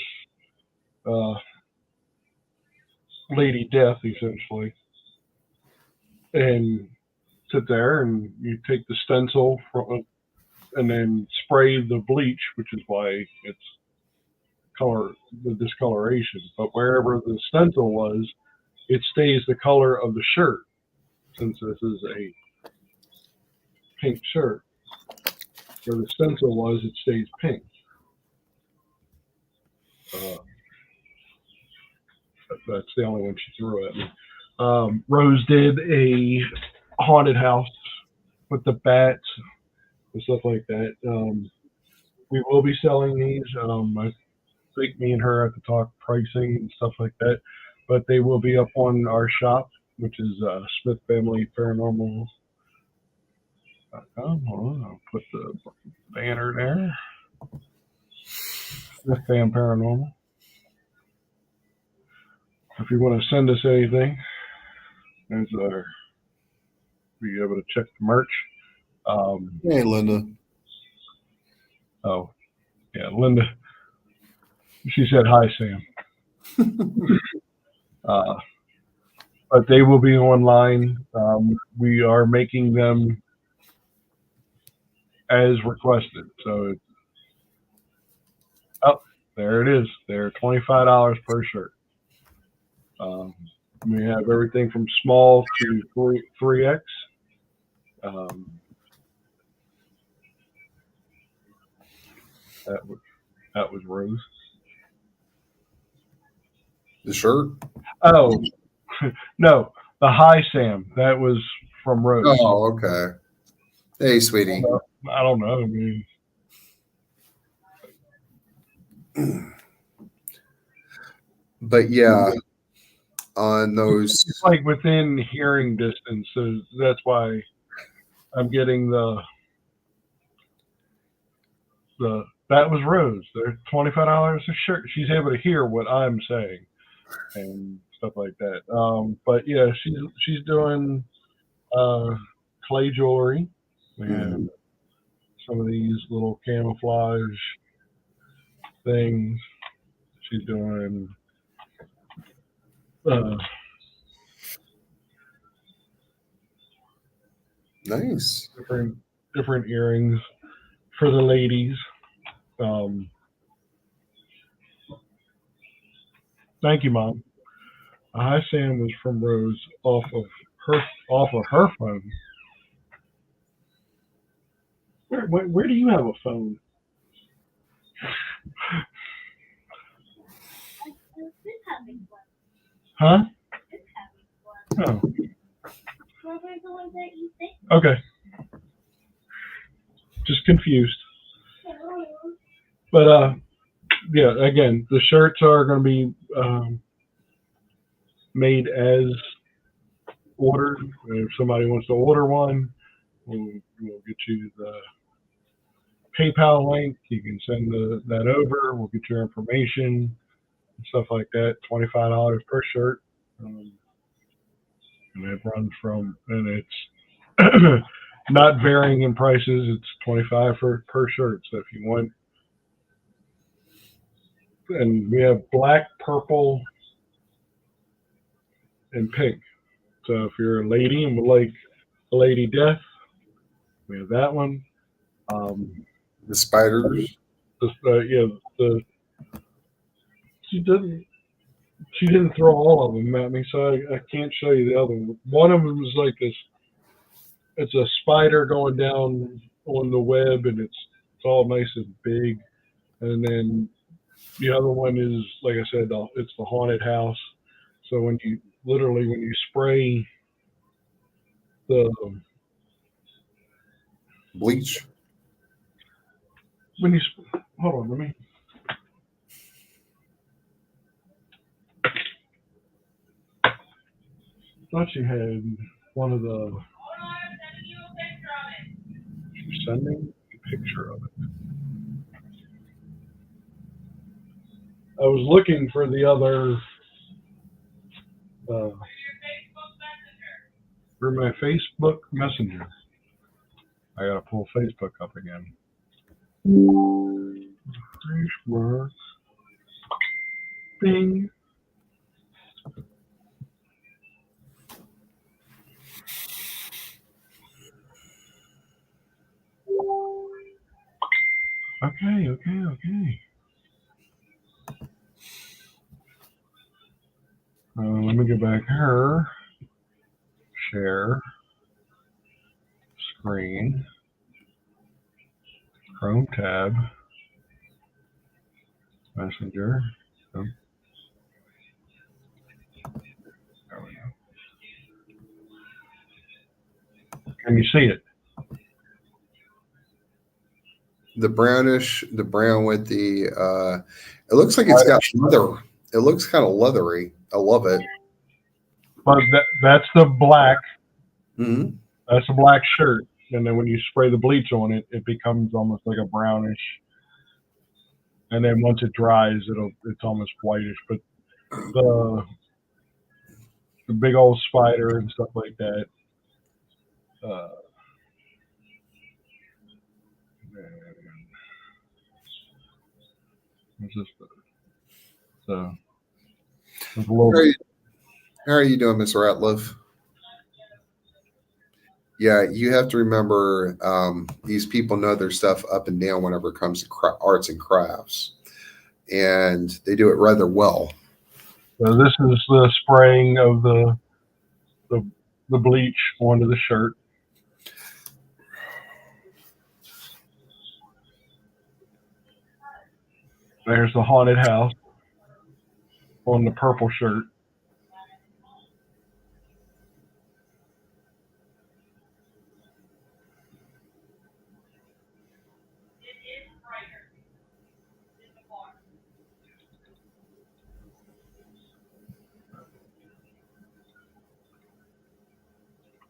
uh, Lady Death, essentially, and sit there and you take the stencil from, and then spray the bleach, which is why it's color the discoloration. But wherever the stencil was, it stays the color of the shirt. Since this is a pink shirt, where the stencil was, it stays pink. Uh, that's the only one she threw at me. Rose did a haunted house with the bats and stuff like that. We will be selling these. I think me and her have to talk pricing and stuff like that, but they will be up on our shop, which is Smith Family Paranormal. I'll put the banner there. Smith Fam Paranormal. If you want to send us anything, there's our be able to check the merch. Hey, Linda. Oh, yeah, Linda. She said hi, Sam. But they will be online. We are making them as requested. So, oh, there it is. They're $25 per shirt. Um, we have everything from small to 3X. Um, that was Rose. The shirt? Oh no, the High Sam. That was from Rose. Oh, okay. Hey, sweetie. I don't know. I mean, but yeah, on those. It's like within hearing distance, so that's why I'm getting the that was Rose. They're $25 a shirt. She's able to hear what I'm saying and stuff like that. But yeah, she's doing uh, clay jewelry. We have some of these little camouflage things. She's doing uh, Nice. different earrings for the ladies. Um, Thank you, Mom. Hi, Sam was from Rose off of her phone. Where do you have a phone? Huh? Oh. Okay. Just confused. But yeah, again, the shirts are going to be made as ordered. If somebody wants to order one, we'll get you the PayPal link. You can send that over. We'll get your information and stuff like that. $25 per shirt. And it runs from, and it's not varying in prices. It's 25 per shirt. So if you want, and we have black, purple, and pink. So if you're a lady and would like a lady death, we have that one. The spiders. Yeah, she didn't throw all of them at me, so I can't show you the other one. One of them was like this. It's a spider going down on the web, and it's all nice and big. And then the other one is, like I said, it's the haunted house. So when you spray the Bleach. hold on, let me. Thought you had one of the. She's sending a picture of it. I was looking for the other. For my Facebook Messenger. I gotta pull Facebook up again. Facebook. Bing. Okay. Let me get back here. Share. Screen. Chrome tab. Messenger. Oh, there we go. Can you see it? The brown with the it looks like it's got leather. It looks kind of leathery. I love it. But that's the black. Mm-hmm. That's a black shirt, and then when you spray the bleach on it, it becomes almost like a brownish. And then once it dries, it's almost whitish. But the big old spider and stuff like that. It's just so. It's a little. How are you doing, Miss Ratliff? Yeah, you have to remember these people know their stuff up and down whenever it comes to arts and crafts. and they do it rather well. So this is the spraying of the, the bleach onto the shirt. There's the haunted house on the purple shirt.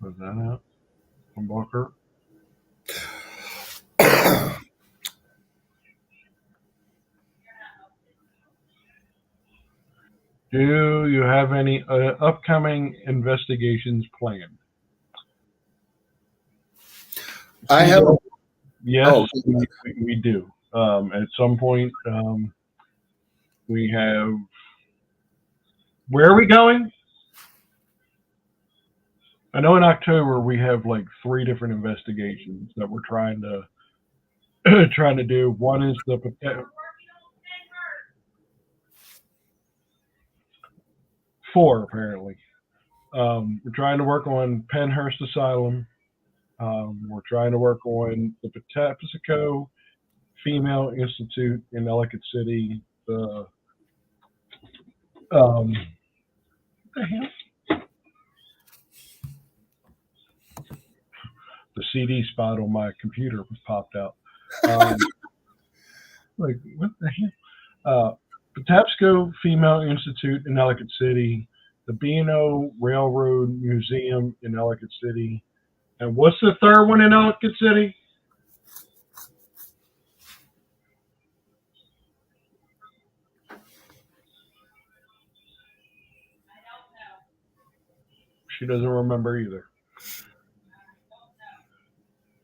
Was that out? From Walker. Do you have any upcoming investigations planned? I have. Yes, Oh, we do. At some point, we have. Where are we going? I know in October we have like 3 different investigations that we're trying to trying to do. One is the 4 apparently. We're trying to work on Penhurst Asylum. We're trying to work on the Patapsco Female Institute in Ellicott City. What the hell? The CD spot on my computer was popped out. Like, what the hell? Patapsco Female Institute in Ellicott City, the B&O Railroad Museum in Ellicott City, and what's the third one in Ellicott City? She doesn't remember either.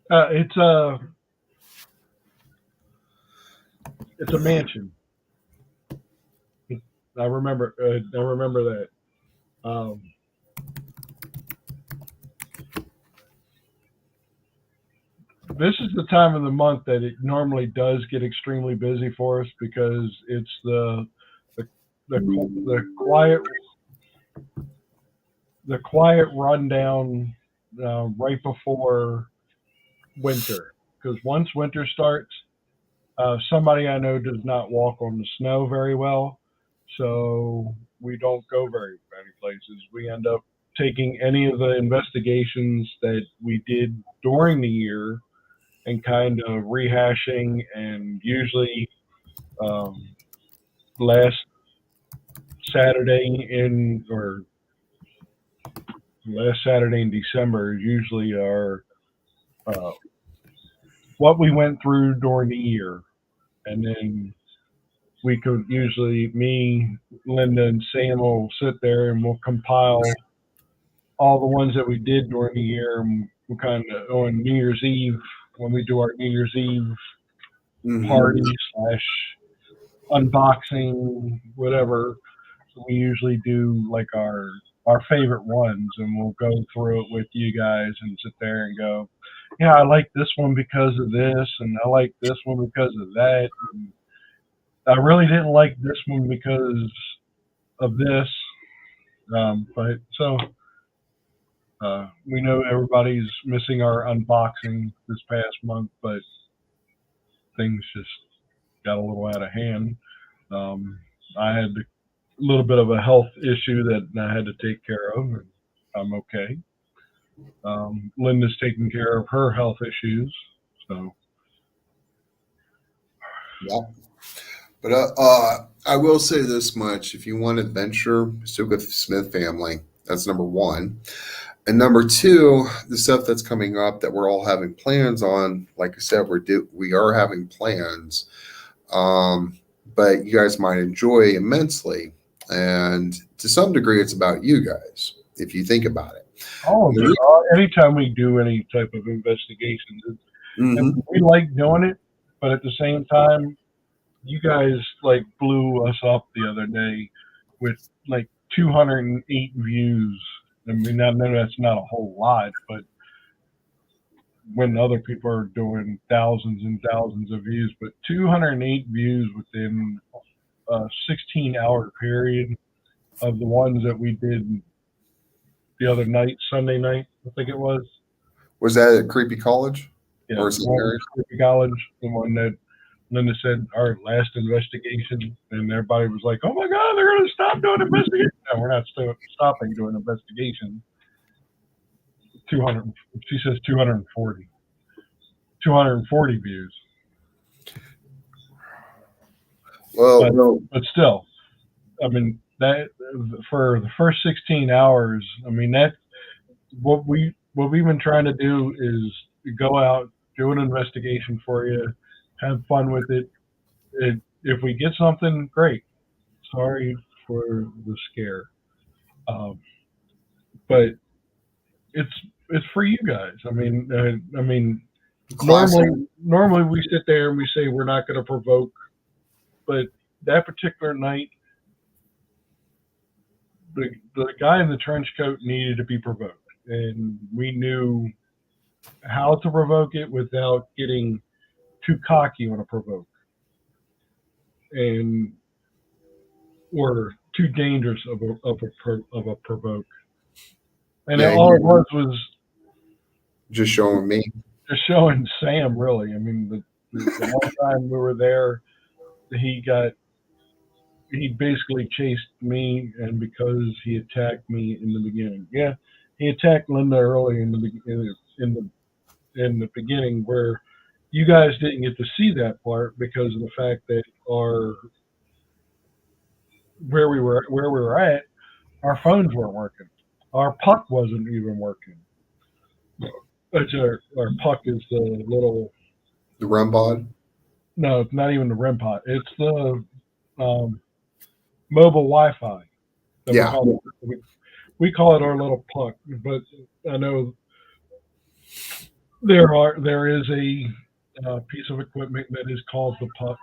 It's a mansion. I remember that. This is the time of the month that it normally does get extremely busy for us because it's the quiet rundown right before winter. Because once winter starts, somebody I know does not walk on the snow very well, so we don't go very many places. We end up taking any of the investigations that we did during the year and kind of rehashing, and usually last Saturday in or last Saturday in December is usually our what we went through during the year, and then we could usually me, Linda, and Sam will sit there and we'll compile all the ones that we did during the year. And we'll kind of on New Year's Eve when we do our New Year's Eve party / unboxing, whatever. We usually do like our favorite ones, and we'll go through it with you guys and sit there and go, yeah, I like this one because of this, and I like this one because of that. And I really didn't like this one because of this. But so we know everybody's missing our unboxing this past month, but things just got a little out of hand. I had a little bit of a health issue that I had to take care of, and I'm okay. Linda's taking care of her health issues, so. Yeah. But I will say this much: if you want adventure, stick with the Smith family. That's number one. And number two, the stuff that's coming up that we're all having plans on. Like I said, we are having plans, but you guys might enjoy immensely. And to some degree, it's about you guys if you think about it. Oh, anytime we do any type of investigation, we like doing it, but at the same time, you guys like blew us up the other day with like 208 views. I mean, I know that's not a whole lot, but when other people are doing thousands and thousands of views, but 208 views within a 16-hour period of the ones that we did the other night, Sunday night, I think it was. Was that at Creepy College? Yeah, Or the one seminary? with Creepy College, the one that Linda said our last investigation, and everybody was like, "Oh my God, they're going to stop doing investigations!" No, we're not stopping doing investigations. 200. She says 240. 240 views, Well, but still, I mean that for the first 16 hours. I mean that what we've been trying to do is go out, do an investigation for you, have fun with it. If we get something, great. Sorry for the scare, um, but it's it's for you guys. I mean, classic. normally we sit there and we say we're not going to provoke, but that particular night, the guy in the trench coat needed to be provoked, and we knew how to provoke it without getting too cocky on a provoke, and or too dangerous of a provoke. And Yeah, all it was just showing me. just showing Sam. Really, I mean, the one time we were there, he got he basically chased me, and because he attacked me in the beginning, yeah, he attacked Linda early in the beginning, where you guys didn't get to see that part because of the fact that our where we were at, our phones weren't working, our puck wasn't even working. It's our puck is the little The REM pod. no, it's not even the REM pod. It's the um, mobile Wi-Fi that Yeah. we call it our little puck, but I know there is a piece of equipment that is called the puck.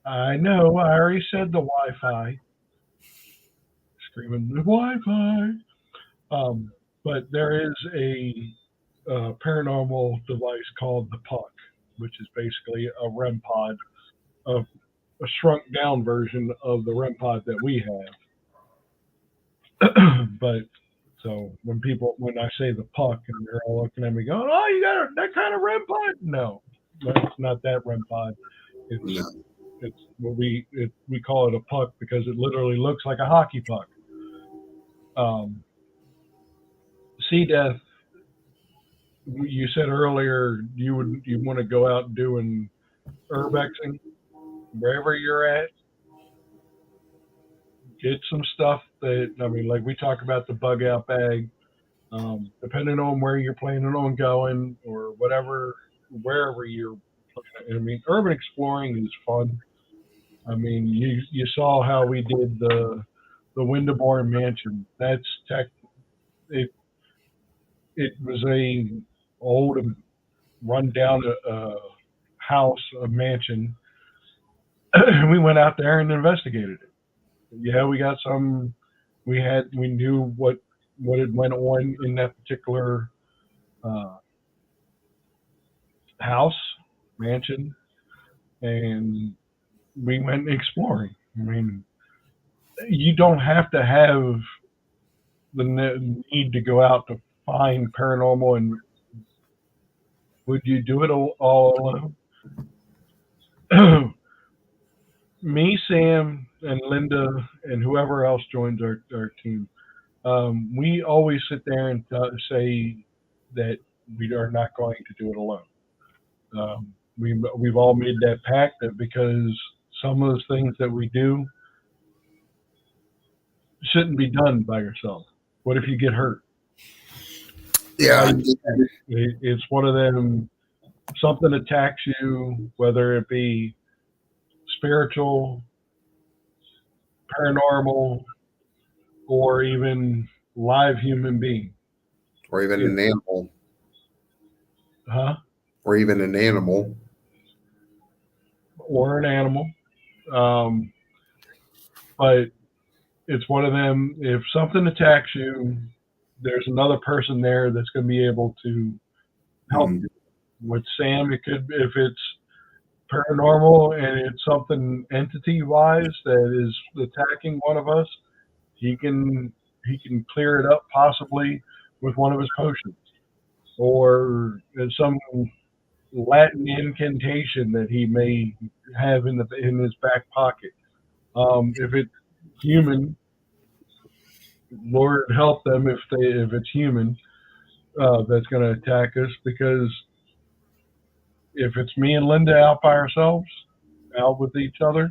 I know. I already said the Wi-Fi. Screaming the Wi-Fi. But there is a paranormal device called the puck, which is basically a REM pod, a shrunk down version of the REM pod that we have. But so when I say the puck, and they're all looking at me going, "Oh, you got that kind of REM pod?" No, it's not that REM pod. It's No. it's what we call it a puck because it literally looks like a hockey puck. Um, Sea Death, you said earlier you want to go out doing urbexing wherever you're at. Get some stuff that I mean, like we talk about the bug out bag. Depending on where you're planning on going or whatever, wherever you're planning. I mean, urban exploring is fun. I mean, you saw how we did the Winterborn Mansion. That's tech. It it was a old run down house, a mansion. We went out there and investigated it. Yeah, we got some. We knew what had went on in that particular uh, house mansion, and we went exploring. I mean, you don't have to have the need to go out to find paranormal. And would you do it all alone? Me, Sam, and Linda, and whoever else joins our team, we always sit there and say that we are not going to do it alone. We've all made that pact that because some of those things that we do shouldn't be done by yourself. What if you get hurt? Yeah. It's one of them. Something attacks you, whether it be spiritual, paranormal, or even live human being. Or even an animal. Huh? Or even an animal. Or an animal. But it's one of them. If something attacks you, there's another person there that's going to be able to help you. With Sam, it could if it's paranormal and it's something entity wise that is attacking one of us, he can clear it up possibly with one of his potions or some Latin incantation that he may have in his back pocket. If it's human, Lord help them if it's human that's going to attack us. Because if it's me and Linda out by ourselves, out with each other,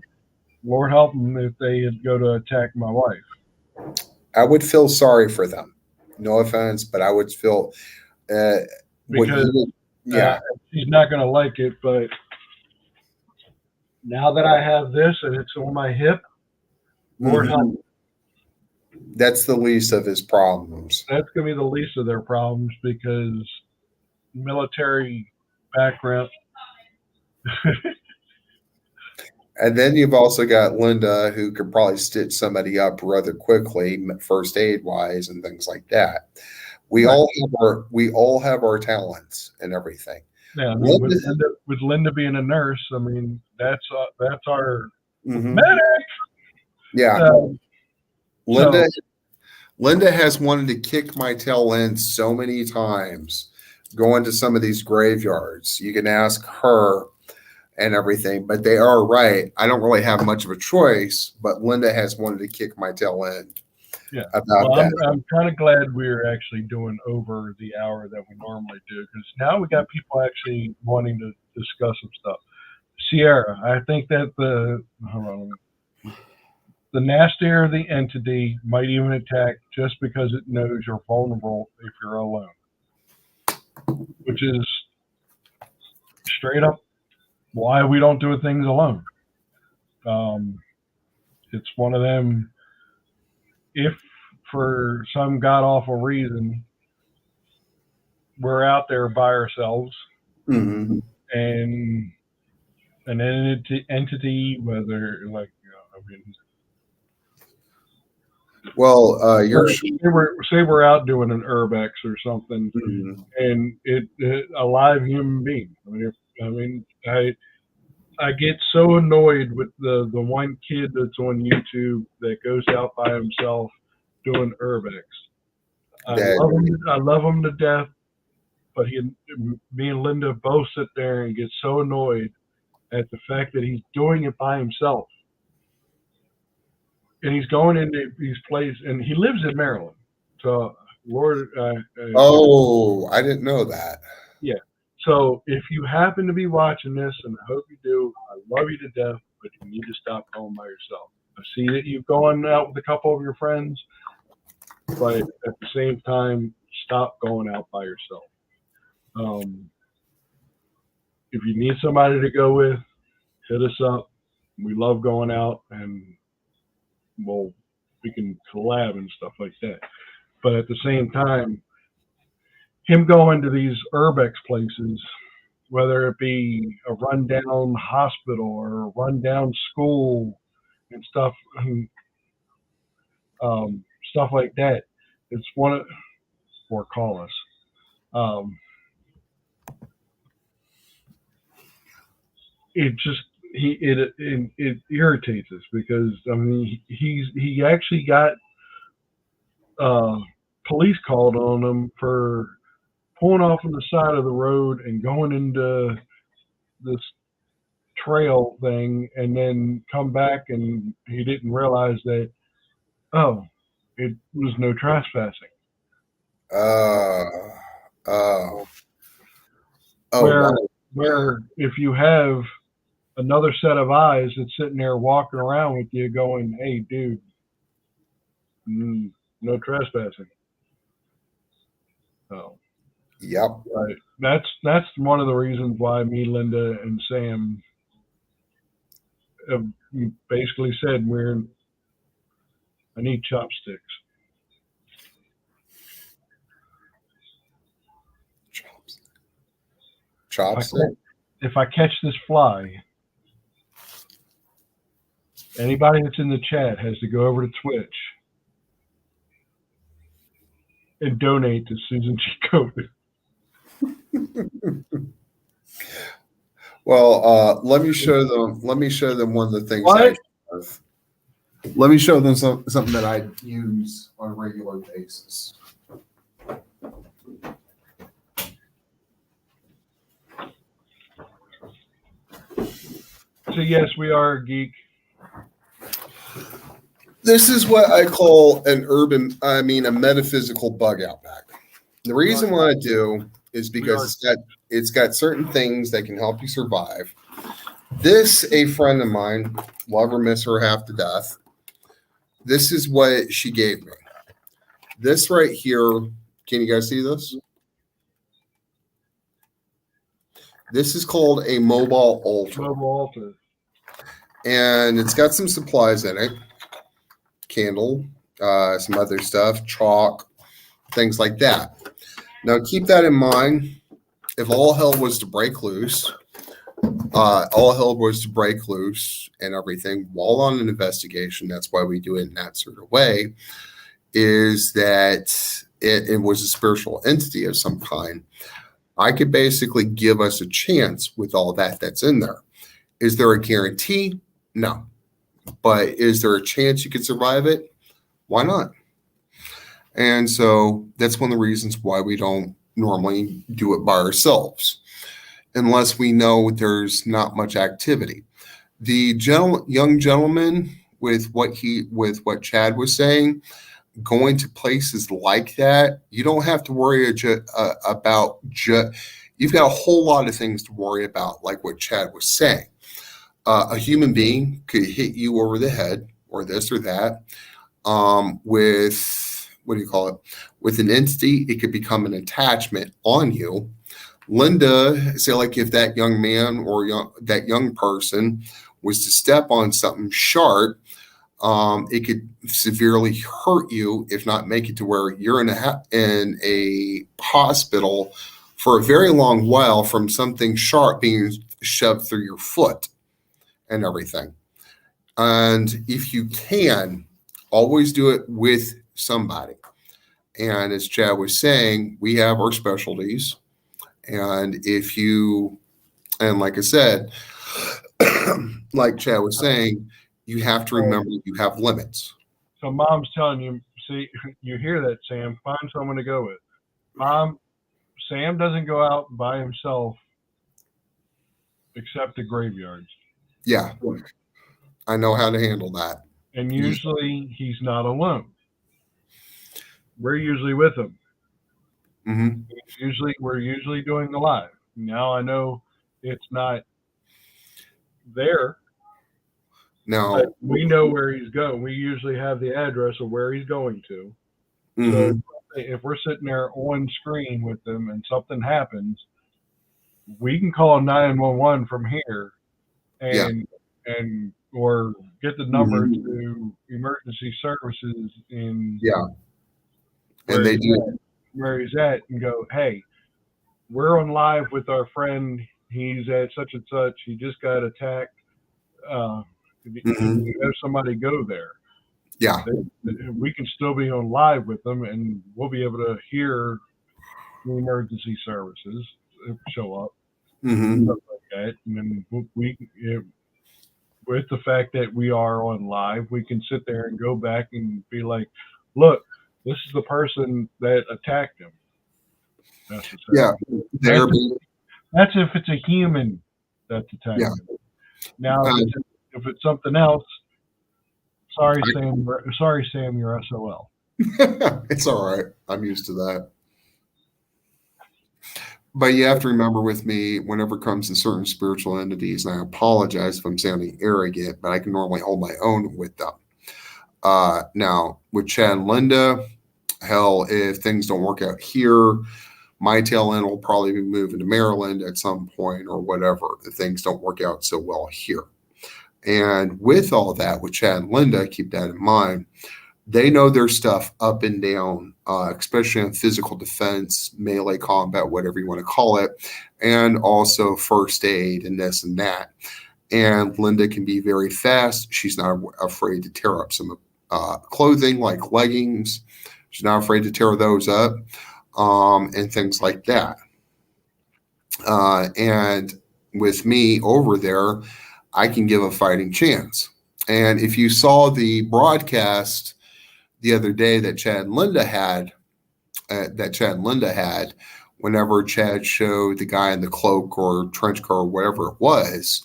Lord help them if they go to attack my wife. I would feel sorry for them. No offense, but I would feel what Because you yeah. she's not going to like it. But now that I have this and it's on my hip, Lord help. That's the least of his problems. That's going to be the least of their problems because military background. And then you've also got Linda, who could probably stitch somebody up rather quickly, first aid wise, and things like that. We Right. all have our talents and everything. Yeah, I mean, with Linda being a nurse, I mean that's our medic. Yeah, Linda has wanted to kick my tail end so many times going to some of these graveyards. You can ask her and everything, but they are right. I don't really have much of a choice, but Linda has wanted to kick my tail end. Yeah, about that. I'm kind of glad we're actually doing over the hour that we normally do because now we got people actually wanting to discuss some stuff. Sierra, I think that the nastier the entity might even attack just because it knows you're vulnerable if you're alone, which is straight up why we don't do things alone. It's one of them. If for some god awful reason we're out there by ourselves and an entity, whether like I mean, well, say we're out doing an urbex or something, and it a live human being. I get so annoyed with the one kid that's on YouTube that goes out by himself doing urbex. I love him to death, but me and Linda both sit there and get so annoyed at the fact that he's doing it by himself. And he's going into these places, and he lives in Maryland. So, Lord. I didn't know that. Yeah. So, if you happen to be watching this, and I hope you do, I love you to death, but you need to stop going by yourself. I see that you've gone out with a couple of your friends, but at the same time, stop going out by yourself. If you need somebody to go with, hit us up. We love going out, and we can collab and stuff like that. But at the same time, him going to these urbex places, whether it be a rundown hospital or a rundown school and stuff, stuff like that, it's one of, or call us. It just it irritates us because I mean he actually got police called on him for pulling off on the side of the road and going into this trail thing and then come back and he didn't realize that it was no trespassing. Where if you have another set of eyes that's sitting there walking around with you going, hey dude, no trespassing. So yep. Right. That's one of the reasons why me, Linda, and Sam have basically said I need chopsticks. Chopsticks? If I catch this fly, anybody that's in the chat has to go over to Twitch and donate to Susan G. Cody. Well, let me show them. Let me show them one of the things What? I have. Let me show them something that I use on a regular basis. So yes, we are a geek. This is what I call a metaphysical bug out pack. The reason why I do is because it's got certain things that can help you survive. This, a friend of mine, love her, miss her half to death. This is what she gave me. This right here, can you guys see this? This is called a mobile altar. Mobile altar. And it's got some supplies in it. Candle, some other stuff, chalk, things like that. Now keep that in mind. If all hell was to break loose, and everything while on an investigation, that's why we do it in that sort of way, is that it was a spiritual entity of some kind. I could basically give us a chance with all that's in there. Is there a guarantee? No. But is there a chance you could survive it? Why not? And so that's one of the reasons why we don't normally do it by ourselves, unless we know there's not much activity. The young gentleman with what Chad was saying, going to places like that, you don't have to worry about. You've got a whole lot of things to worry about, like what Chad was saying. A human being could hit you over the head, or this or that. With what do you call it? With an entity, it could become an attachment on you. Linda, say like if that young man or that young person was to step on something sharp, it could severely hurt you, if not make it to where you're in a hospital for a very long while from something sharp being shoved through your foot and everything. And if you can, always do it with somebody. And as Chad was saying, we have our specialties. And like I said, like Chad was saying, you have to remember you have limits. So mom's telling you, see, you hear that, Sam, find someone to go with. Mom, Sam doesn't go out by himself except the graveyards. Yeah, I know how to handle that. And usually he's not alone. We're usually with him. Mm-hmm. We're usually doing the live. Now I know it's not there. No, we know where he's going. We usually have the address of where he's going to. Mm-hmm. So if we're sitting there on screen with them and something happens, we can call 911 from here and or get the number to emergency services in and they do where he's at and go, hey, we're on live with our friend. He's at such and such. He just got attacked. You have somebody go there. Yeah, we can still be on live with them, and we'll be able to hear the emergency services show up, stuff like that. And then with the fact that we are on live, we can sit there and go back and be like, "Look, this is the person that attacked him." That's if it's a human that's attacking him. Now, if it's something else. Sorry, Sam, you're SOL. It's all right. I'm used to that. But you have to remember with me, whenever it comes to certain spiritual entities, and I apologize if I'm sounding arrogant, but I can normally hold my own with them. Now, with Chad and Linda, hell, if things don't work out here, my tail end will probably be moving to Maryland at some point or whatever, if things don't work out so well here. And with all that, with Chad and Linda, keep that in mind. They know their stuff up and down, especially in physical defense, melee combat, whatever you want to call it, and also first aid and this and that. And Linda can be very fast. She's not afraid to tear up some clothing like leggings. She's not afraid to tear those up and things like that. And with me over there, I can give a fighting chance. And if you saw the broadcast the other day that Chad and Linda had, whenever Chad showed the guy in the cloak or trench coat or whatever it was,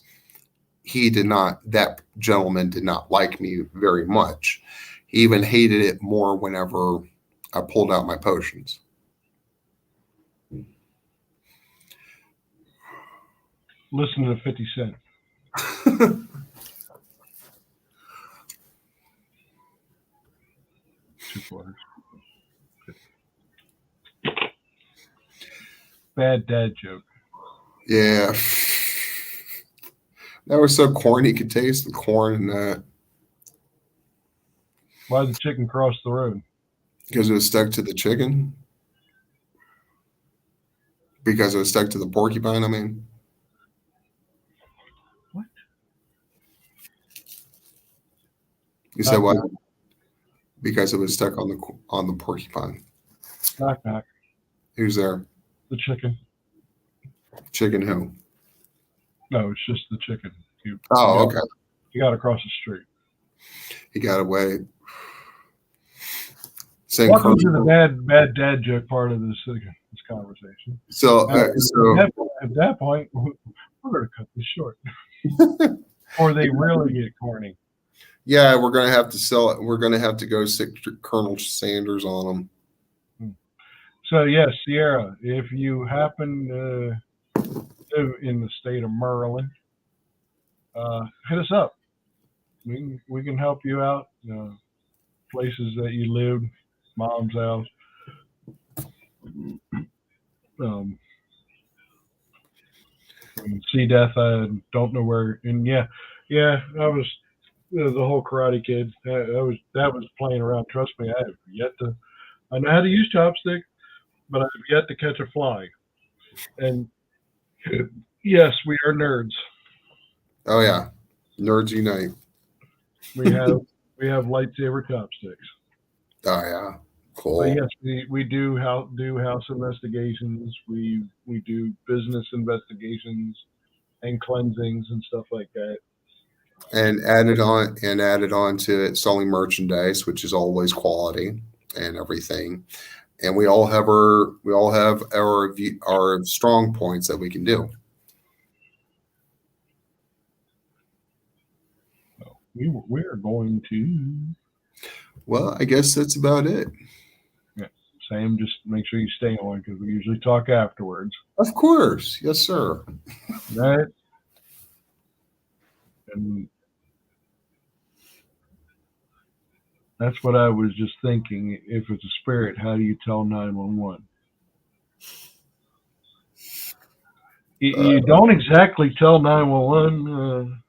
that gentleman did not like me very much. He even hated it more whenever I pulled out my potions. Listen to 50 Cent. $2. Bad dad joke. Yeah. That was so corny. You could taste the corn in that. Why did the chicken cross the road? Because it was stuck to the chicken? Because it was stuck to the porcupine, I mean? What? You said what? Because it was stuck on the porcupine. Knock, knock. Who's there? The chicken. Chicken who? No, it's just the chicken. Okay. You got to cross the street. He got away. Welcome to the bad dad joke part of this conversation. So at that point, we're going to cut this short, or they really get corny. Yeah, we're going to have to sell it. We're going to have to go stick Colonel Sanders on them. So yes, Sierra, if you happen to live in the state of Maryland, hit us up. We can help you out. Places that you live, mom's house. See death. I don't know where. And yeah, I was the whole Karate Kid. That was playing around. Trust me, I know how to use chopstick, but I've yet to catch a fly. And yes, we are nerds. Oh yeah, nerds unite. We have lightsaber chopsticks. Oh yeah, cool. But yes, we do house investigations. We do business investigations and cleansings and stuff like that. And added on to it, selling merchandise, which is always quality and everything. And we all have our strong points that we can do. We're going to. Well, I guess that's about it. Yeah, Sam, just make sure you stay on because we usually talk afterwards. Of course, yes, sir. Right. And that's what I was just thinking. If it's a spirit, how do you tell 911? You don't exactly tell 911.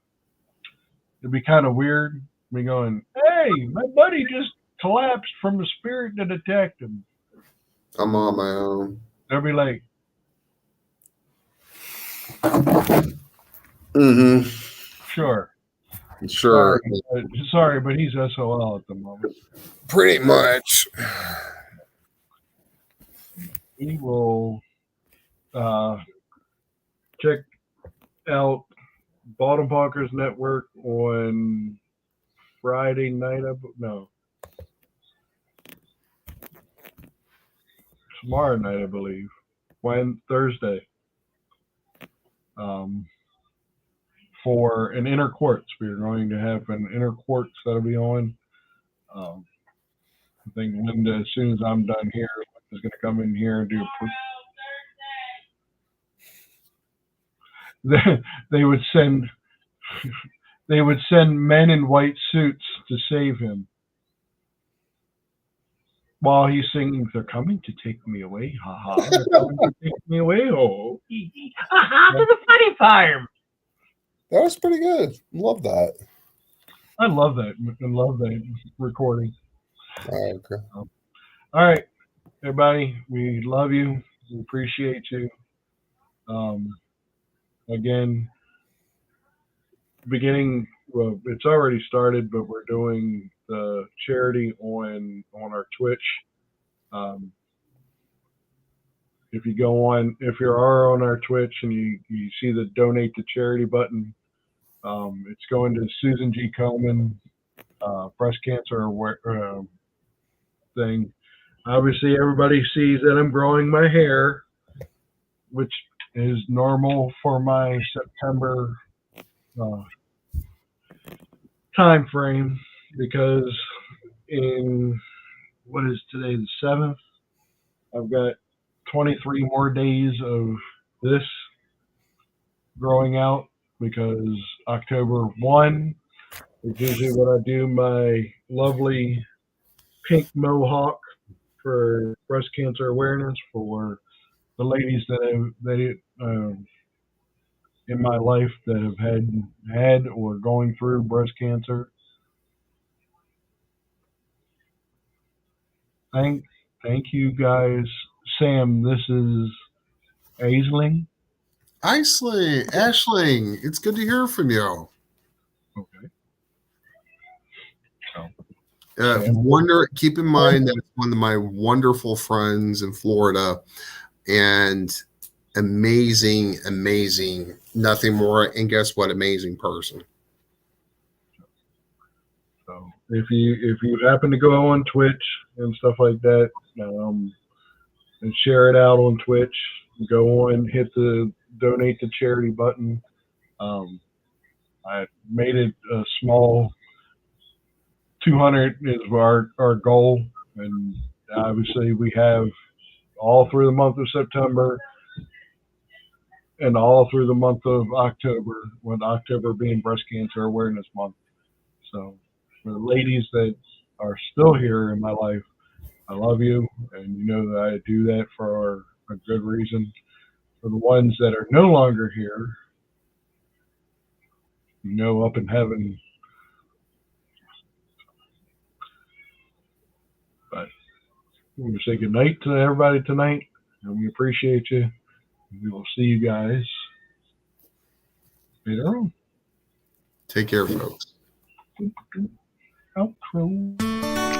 It'd be kind of weird. Me going, hey, my buddy just collapsed from the spirit that attacked him. I'm on my own. They'll be like, mm-hmm. Sure. Sorry, but he's SOL at the moment. Pretty much. We will check out Bottom Bonkers Network on Friday night. Tomorrow night, I believe. Thursday. For an inner quartz, we're going to have an inner quartz that'll be on. I think Linda, as soon as I'm done here, is going to come in here and do they would send men in white suits to save him while he's singing, "They're coming to take me away, haha! They're coming to take me away, oh, haha! To the funny farm." That was pretty good. Love that. I love that. I love that recording. Okay. All right, everybody. We love you. We appreciate you. Again, well, it's already started, but we're doing the charity on our Twitch. if you go on, if you are on our Twitch and you see the donate to charity button, it's going to Susan G. Komen breast cancer thing. Obviously, everybody sees that I'm growing my hair, which is normal for my September time frame, because in what is today, the 7th, I've got 23 more days of this growing out, because October 1 is usually when I do my lovely pink mohawk for breast cancer awareness for the ladies in my life that have had or going through breast cancer. Thank you guys. Sam, this is Aisling. Ashling, it's good to hear from you. Okay. So, Keep in mind that it's one of my wonderful friends in Florida, and amazing, nothing more. And guess what? Amazing person. So if you happen to go on Twitch and stuff like that, and share it out on Twitch, go on, hit the donate to charity button. I made it a small 200 is our goal, and obviously we have all through the month of September and all through the month of October, with October being Breast Cancer Awareness Month. So for the ladies that are still here in my life, I love you, and you know that I do that for a good reason. For the ones that are no longer here, you know, up in heaven. But we're going to say goodnight to everybody tonight, and we appreciate you. We will see you guys later on. Take care, folks. Outro.